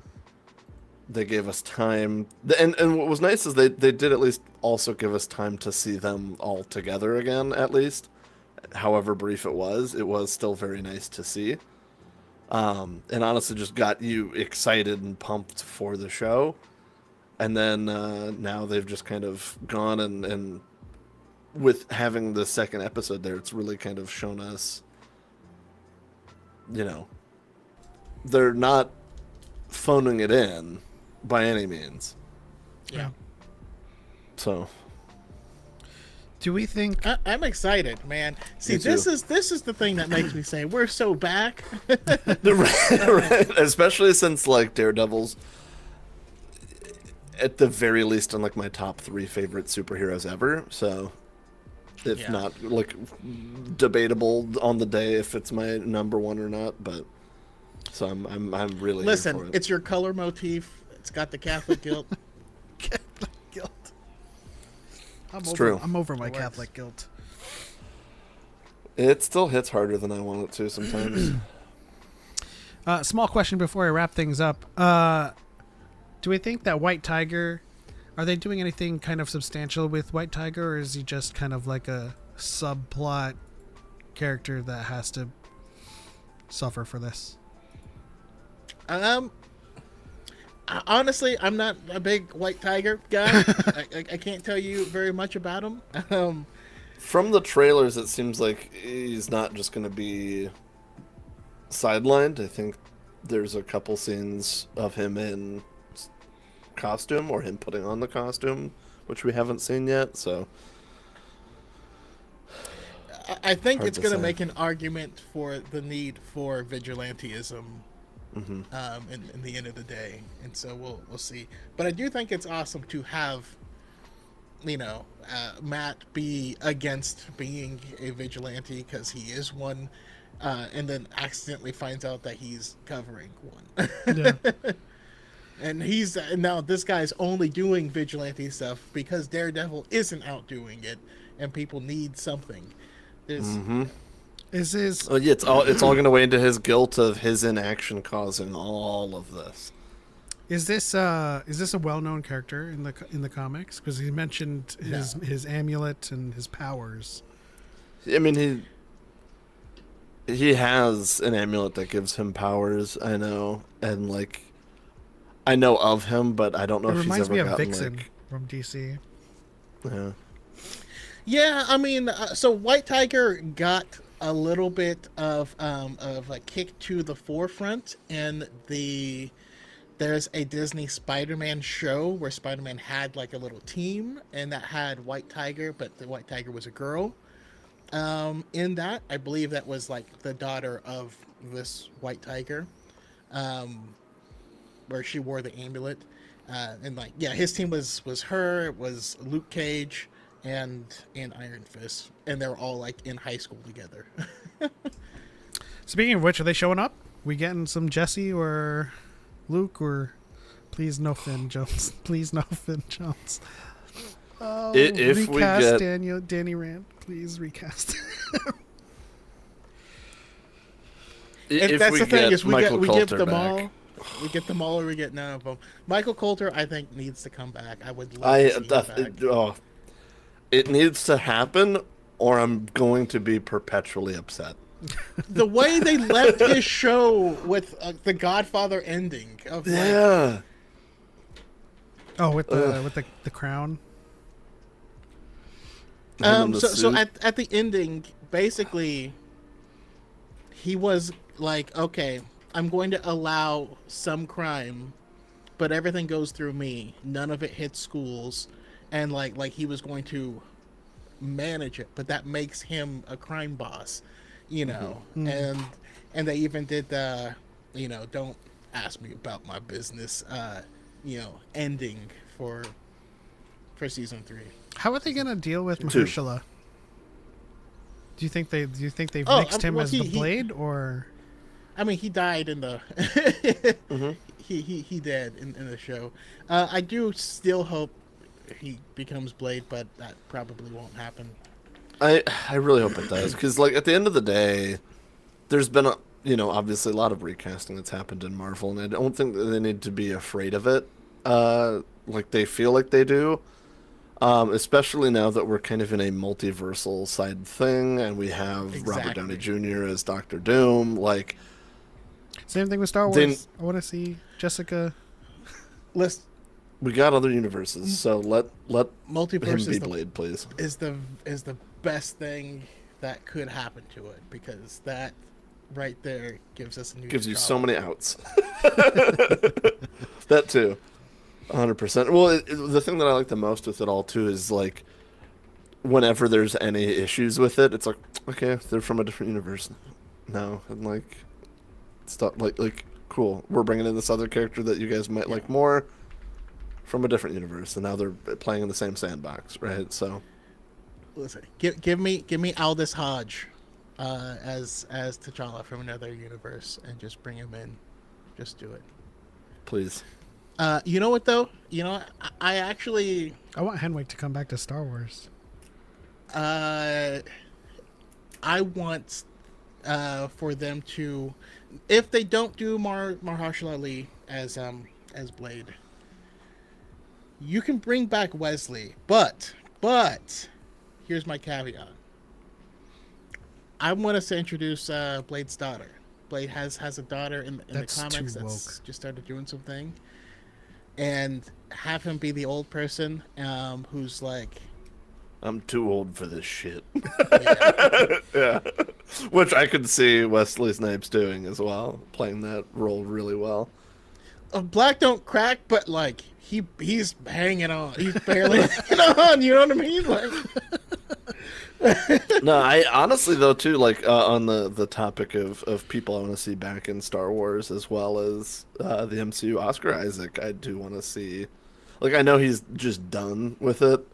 They gave us time, and what was nice is they did at least also give us time to see them all together again, at least. However brief it was still very nice to see. And honestly just got you excited and pumped for the show. And then now they've just kind of gone, and with having the second episode there, it's really kind of shown us, you know, they're not phoning it in by any means. Yeah. So Do we think I'm excited, man. See, Me too. this is the thing that makes me say we're so back. right, especially since like Daredevil's at the very least in like my top 3 favorite superheroes ever. So if Yeah. not like debatable on the day if it's my number 1 or not, but so I'm really here Listen, for it. it's your color motif. It's got the Catholic guilt. Catholic guilt? It's true. I'm over my It works. Catholic guilt. It still hits harder than I want it to sometimes. Small question before I wrap things up. Do we think that White Tiger, are they doing anything kind of substantial with White Tiger, or is he just kind of like a subplot character that has to suffer for this? Honestly, I'm not a big White Tiger guy. I can't tell you very much about him. From the trailers, it seems like he's not just going to be sidelined. I think there's a couple scenes of him in costume or him putting on the costume, which we haven't seen yet. So I think Hard it's to going to say. make an argument for the need for vigilantism mhm. in the end of the day, and so we'll see. But I do think it's awesome to have, you know, Matt be against being a vigilante because he is one, and then accidentally finds out that he's covering one. Yeah. And now this guy's only doing vigilante stuff because Daredevil isn't out doing it, and people need something. There's Mhm. Is his Oh yeah, it's all going to weigh into his guilt of his inaction causing all of this. is this a well-known character in the comics? Because he mentioned his amulet and his powers. I mean, he has an amulet that gives him powers. I know, and like I know of him, but I don't know It if he's reminds ever me of gotten Vixen like. from DC. Yeah. Yeah, I mean, so White Tiger got a little bit of a kick to the forefront in there's a Disney Spider-Man show where Spider-Man had like a little team and that had White Tiger, but the White Tiger was a girl. In that, I believe that was like the daughter of this White Tiger, where she wore the amulet. And like, yeah, his team was her, it was Luke Cage and Iron Fist, and they were all like in high school together. Speaking of which, are they showing up? We getting some Jesse or Luke, or please no Finn Jones? Please no Finn Jones. Oh, If we recast get Danny Rand. Please recast. If that's we the thing, get is Michael we give Coulter them back. all. We get them all, or we get none of them. Michael Coulter, I think, needs to come back. I would love to see him back. It needs to happen, or I'm going to be perpetually upset. The way they left his show with the Godfather ending of like, Yeah. Oh, with the crown. Him in the so suit. at the ending, basically, he was like, okay, I'm going to allow some crime, but everything goes through me. None of it hits schools, and like he was going to manage it, but that makes him a crime boss, you know. And they even did the, you know, don't ask me about my business, you know, ending for season 3. How are they gonna deal with Two. Mahershala? Do you think they've Oh, mixed him well, as the Blade, or? I mean, he died in the he did in the show. I do still hope he becomes Blade, but that probably won't happen. I really hope it does, because like at the end of the day, there's been obviously a lot of recasting that's happened in Marvel, and I don't think that they need to be afraid of it. Like they feel like they do, especially now that we're kind of in a multiversal side thing, and we have Robert Exactly. Downey Jr. as Doctor Doom. Like Same thing with Star Wars. I want to see Jessica. Let's we got other universes, so let multiverse him be is Blade, please. is the best thing that could happen to it, because that right there gives us a new Gives you T'Challa. so many outs. That too. 100%. Well, the thing that I like the most with it all too is like whenever there's any issues with it, it's like, okay, they're from a different universe now, and like stuff like cool. We're bringing in this other character that you guys might like more from a different universe, and now they're playing in the same sandbox, right? So Listen, give me Aldous Hodge as T'Challa from another universe, and just bring him in. Just do it. please. You know what though? You know, I actually I want Henwick to come back to Star Wars. I want for them to, if they don't do Mahershala Ali as Blade, you can bring back Wesley, but here's my caveat. I want us to introduce Blade's daughter. Blade has a daughter in the That's comics too that's woke. just started doing something, and have him be the old person who's like, I'm too old for this shit. yeah, Yeah. Which I could see Wesley Snipes doing as well, playing that role really well. Black don't crack, but like he's hanging on. He's barely hanging on. You know what I mean? Like, No, I honestly though too, like on the topic of people I want to see back in Star Wars as well as the MCU, Oscar Isaac, I do want to see. Like I know he's just done with it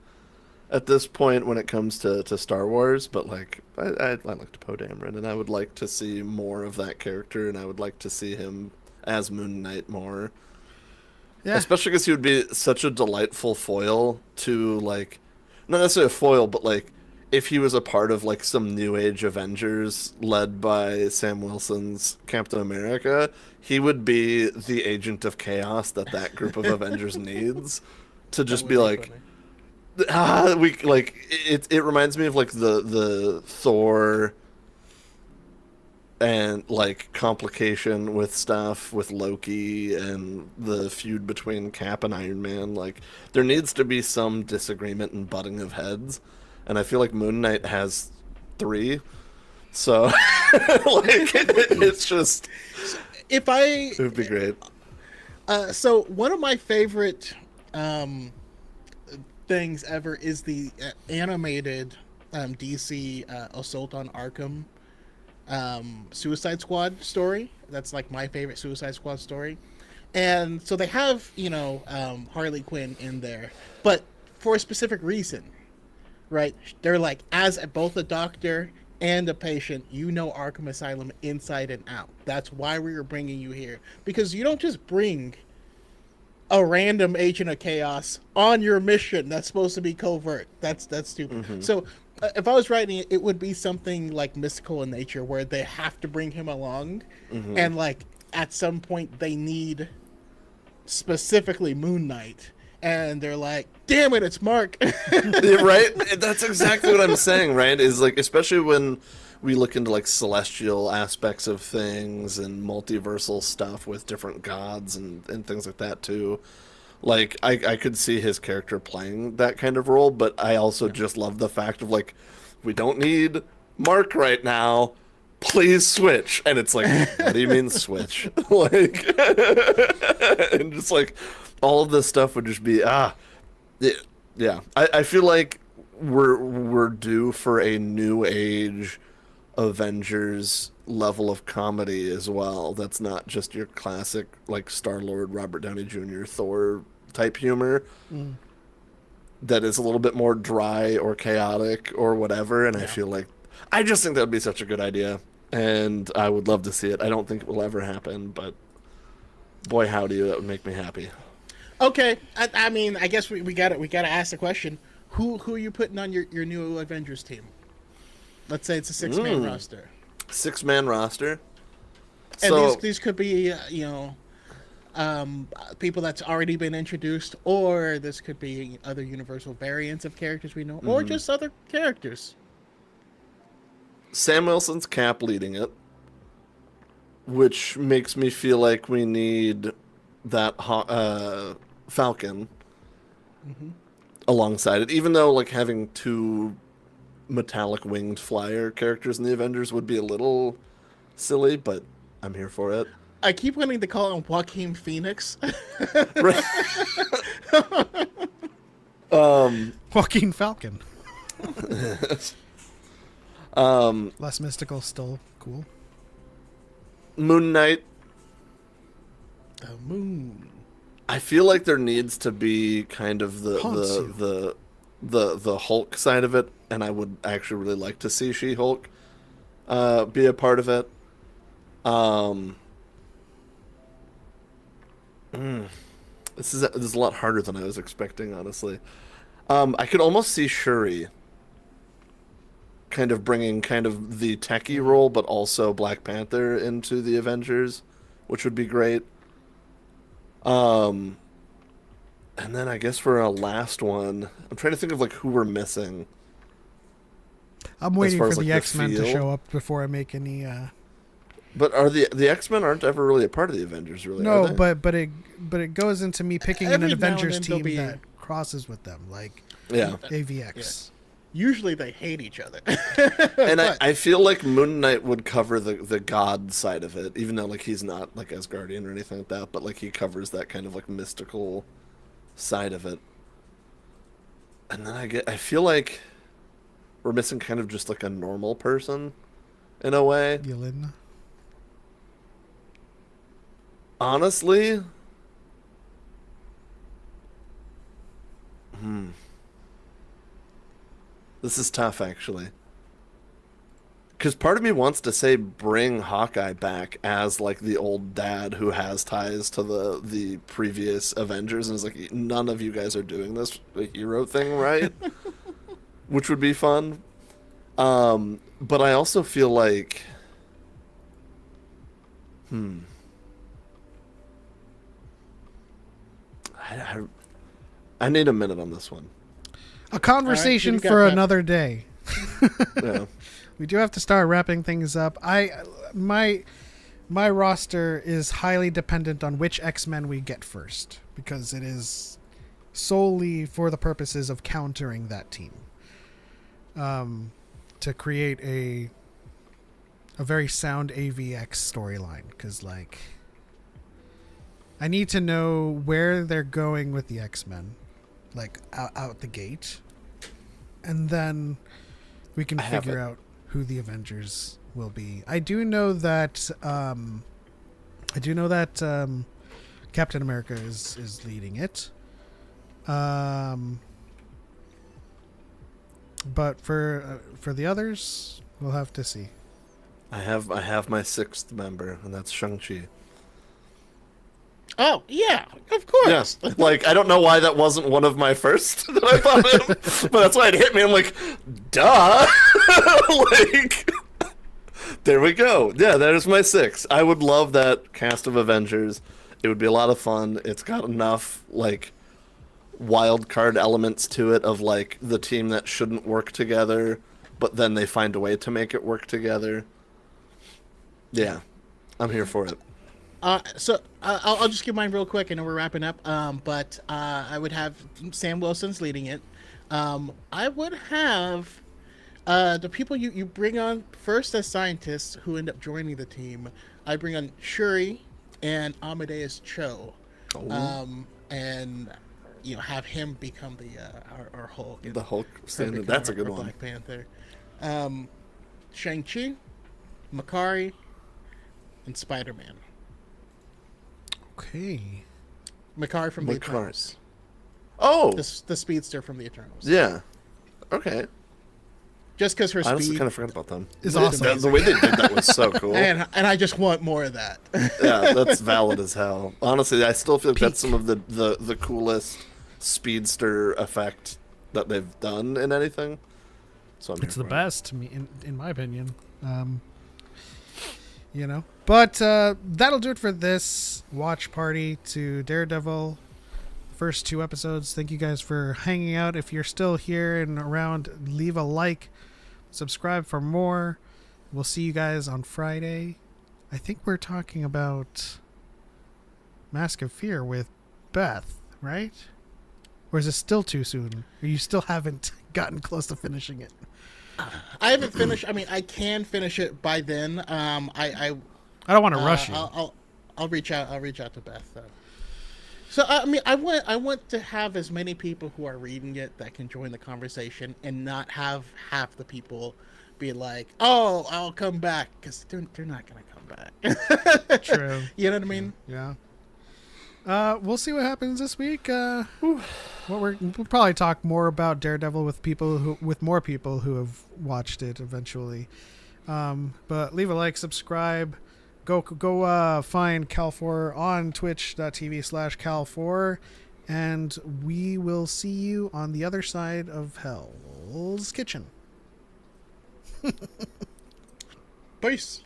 at this point when it comes to Star Wars, but like I liked Poe Dameron, and I would like to see more of that character, and I would like to see him as Moon Knight more. Yeah. Especially because he would be such a delightful foil to, like, not necessarily a foil, but like if he was a part of like some New Age Avengers led by Sam Wilson's Captain America, he would be the agent of chaos that group of Avengers needs to just that be would like, funny. we like it reminds me of like the Thor and like complication with stuff with Loki and the feud between Cap and Iron Man. Like there needs to be some disagreement and butting of heads, and I feel like Moon Knight has 3 So, like, it's just, If I it would be great. so one of my favorite things ever is the animated DC Assault on Arkham Suicide Squad story. That's like my favorite Suicide Squad story. And so they have, Harley Quinn in there, but for a specific reason, right? They're like, as both a doctor and a patient, you know Arkham Asylum inside and out. That's why we were bringing you here. Because you don't just bring a random agent of chaos on your mission that's supposed to be covert. That's stupid. Mm-hmm. So if I was writing it, it would be something like mystical in nature where they have to bring him along, Mm-hmm. and like at some point they need specifically Moon Knight, and they're like, damn it, it's Mark. Yeah, right? That's exactly what I'm saying, right? Is like, especially when we look into like celestial aspects of things and multiversal stuff with different gods and things like that too. Like, I could see his character playing that kind of role, but I also just love the fact of like, we don't need Mark right now. Please switch. And it's like, what do you mean switch? Like, and just like, all of this stuff would just be, yeah. I feel like we're due for a new age Avengers level of comedy as well. That's not just your classic like Star-Lord, Robert Downey Jr., Thor type humor. That is a little bit more dry or chaotic or whatever. And I feel like I just think that would be such a good idea, and I would love to see it. I don't think it will ever happen, but boy howdy, that would make me happy. Okay, I mean, I guess we got to ask the question: who are you putting on your new Avengers team? Let's say it's a 6-man roster, 6-man roster. and So these could be people that's already been introduced, or this could be other universal variants of characters we know, or just other characters. Sam Wilson's Cap leading it, which makes me feel like we need that Falcon alongside it. Even though like having two metallic winged flyer characters in the Avengers would be a little silly, but I'm here for it. I keep wanting to call him Joaquin Phoenix. Right. Joaquin Falcon. Less mystical, still cool. Moon Knight. The moon. I feel like there needs to be kind of Haunts you. the Hulk side of it, and I would actually really like to see She-Hulk be a part of it. This is a lot harder than I was expecting, honestly. I could almost see Shuri kind of bringing kind of the techie role, but also Black Panther into the Avengers, which would be great. And then I guess for a last one, I'm trying to think of like who we're missing. I'm waiting far for as, like, the the X-Men to feel? show up before I make any. But are the X-Men aren't ever really a part of the Avengers, really? No, are they? but it goes into me picking Every an now and Avengers then there'll team be- that crosses with them, like Yeah. AVX. Usually they hate each other. And But- I feel like Moon Knight would cover the god side of it, even though like he's not like Asgardian or anything like that, but like he covers that kind of like mystical side of it. And then I feel like we're missing kind of just like a normal person in a way. Yelena. Honestly, this is tough actually. Because part of me wants to say bring Hawkeye back as like the old dad who has ties to the previous Avengers, and is like, none of you guys are doing this hero thing right, which would be fun. But I also feel like, I need a minute on this one. A conversation who do you got, for Pat? another day. Yeah. We do have to start wrapping things up. My roster is highly dependent on which X-Men we get first, because it is solely for the purposes of countering that team. To create a a very sound AVX storyline, because like I need to know where they're going with the X-Men, like out the gate, and then we can figure out who the Avengers will be. I do know that Captain America is leading it. But for the others, we'll have to see. I have my sixth member, and that's Shang-Chi. Oh, yeah, of course. Yes. Like, I don't know why that wasn't one of my first that I thought of, but that's why it hit me. I'm like, duh. Like, there we go. Yeah, there's my six. I would love that cast of Avengers. It would be a lot of fun. It's got enough, like, wild card elements to it of, like, the team that shouldn't work together, but then they find a way to make it work together. Yeah, I'm here for it. I'll just give mine real quick. I know we're wrapping up. But I would have Sam Wilson's leading it. I would have the people you bring on first as scientists who end up joining the team. I bring on Shuri and Amadeus Cho, and have him become our Hulk. The Hulk standard. That's a good one. Black Panther. Shang-Chi, Makari, and Spider-Man. Okay. Makari from the Eternals. Oh! The speedster from the Eternals. Yeah. Okay. Just because her I honestly speed kind of forgot about them. Is awesome. The way they did that was so cool. and I just want more of that. Yeah, that's valid as hell. Honestly, I still feel like that's some of the coolest speedster effect that they've done in anything. So it's the best to me, in my opinion. But that'll do it for this watch party to Daredevil. First 2 episodes. Thank you guys for hanging out. If you're still here and around, leave a like, subscribe for more. We'll see you guys on Friday. I think we're talking about Mask of Fear with Beth, right? Or is it still too soon? Or you still haven't gotten close to finishing it? I haven't finished. I mean, I can finish it by then. I don't want to rush you. I'll reach out. I'll reach out to Beth though. So I mean, I want to have as many people who are reading it that can join the conversation, and not have half the people be like, "Oh, I'll come back," because they're not gonna come back. True. You know what I mean? Yeah. We'll see what happens this week. We'll probably talk more about Daredevil with more people who have watched it eventually. But leave a like, subscribe. Go find Cal4 on twitch.tv/Cal4, and we will see you on the other side of Hell's Kitchen. Peace.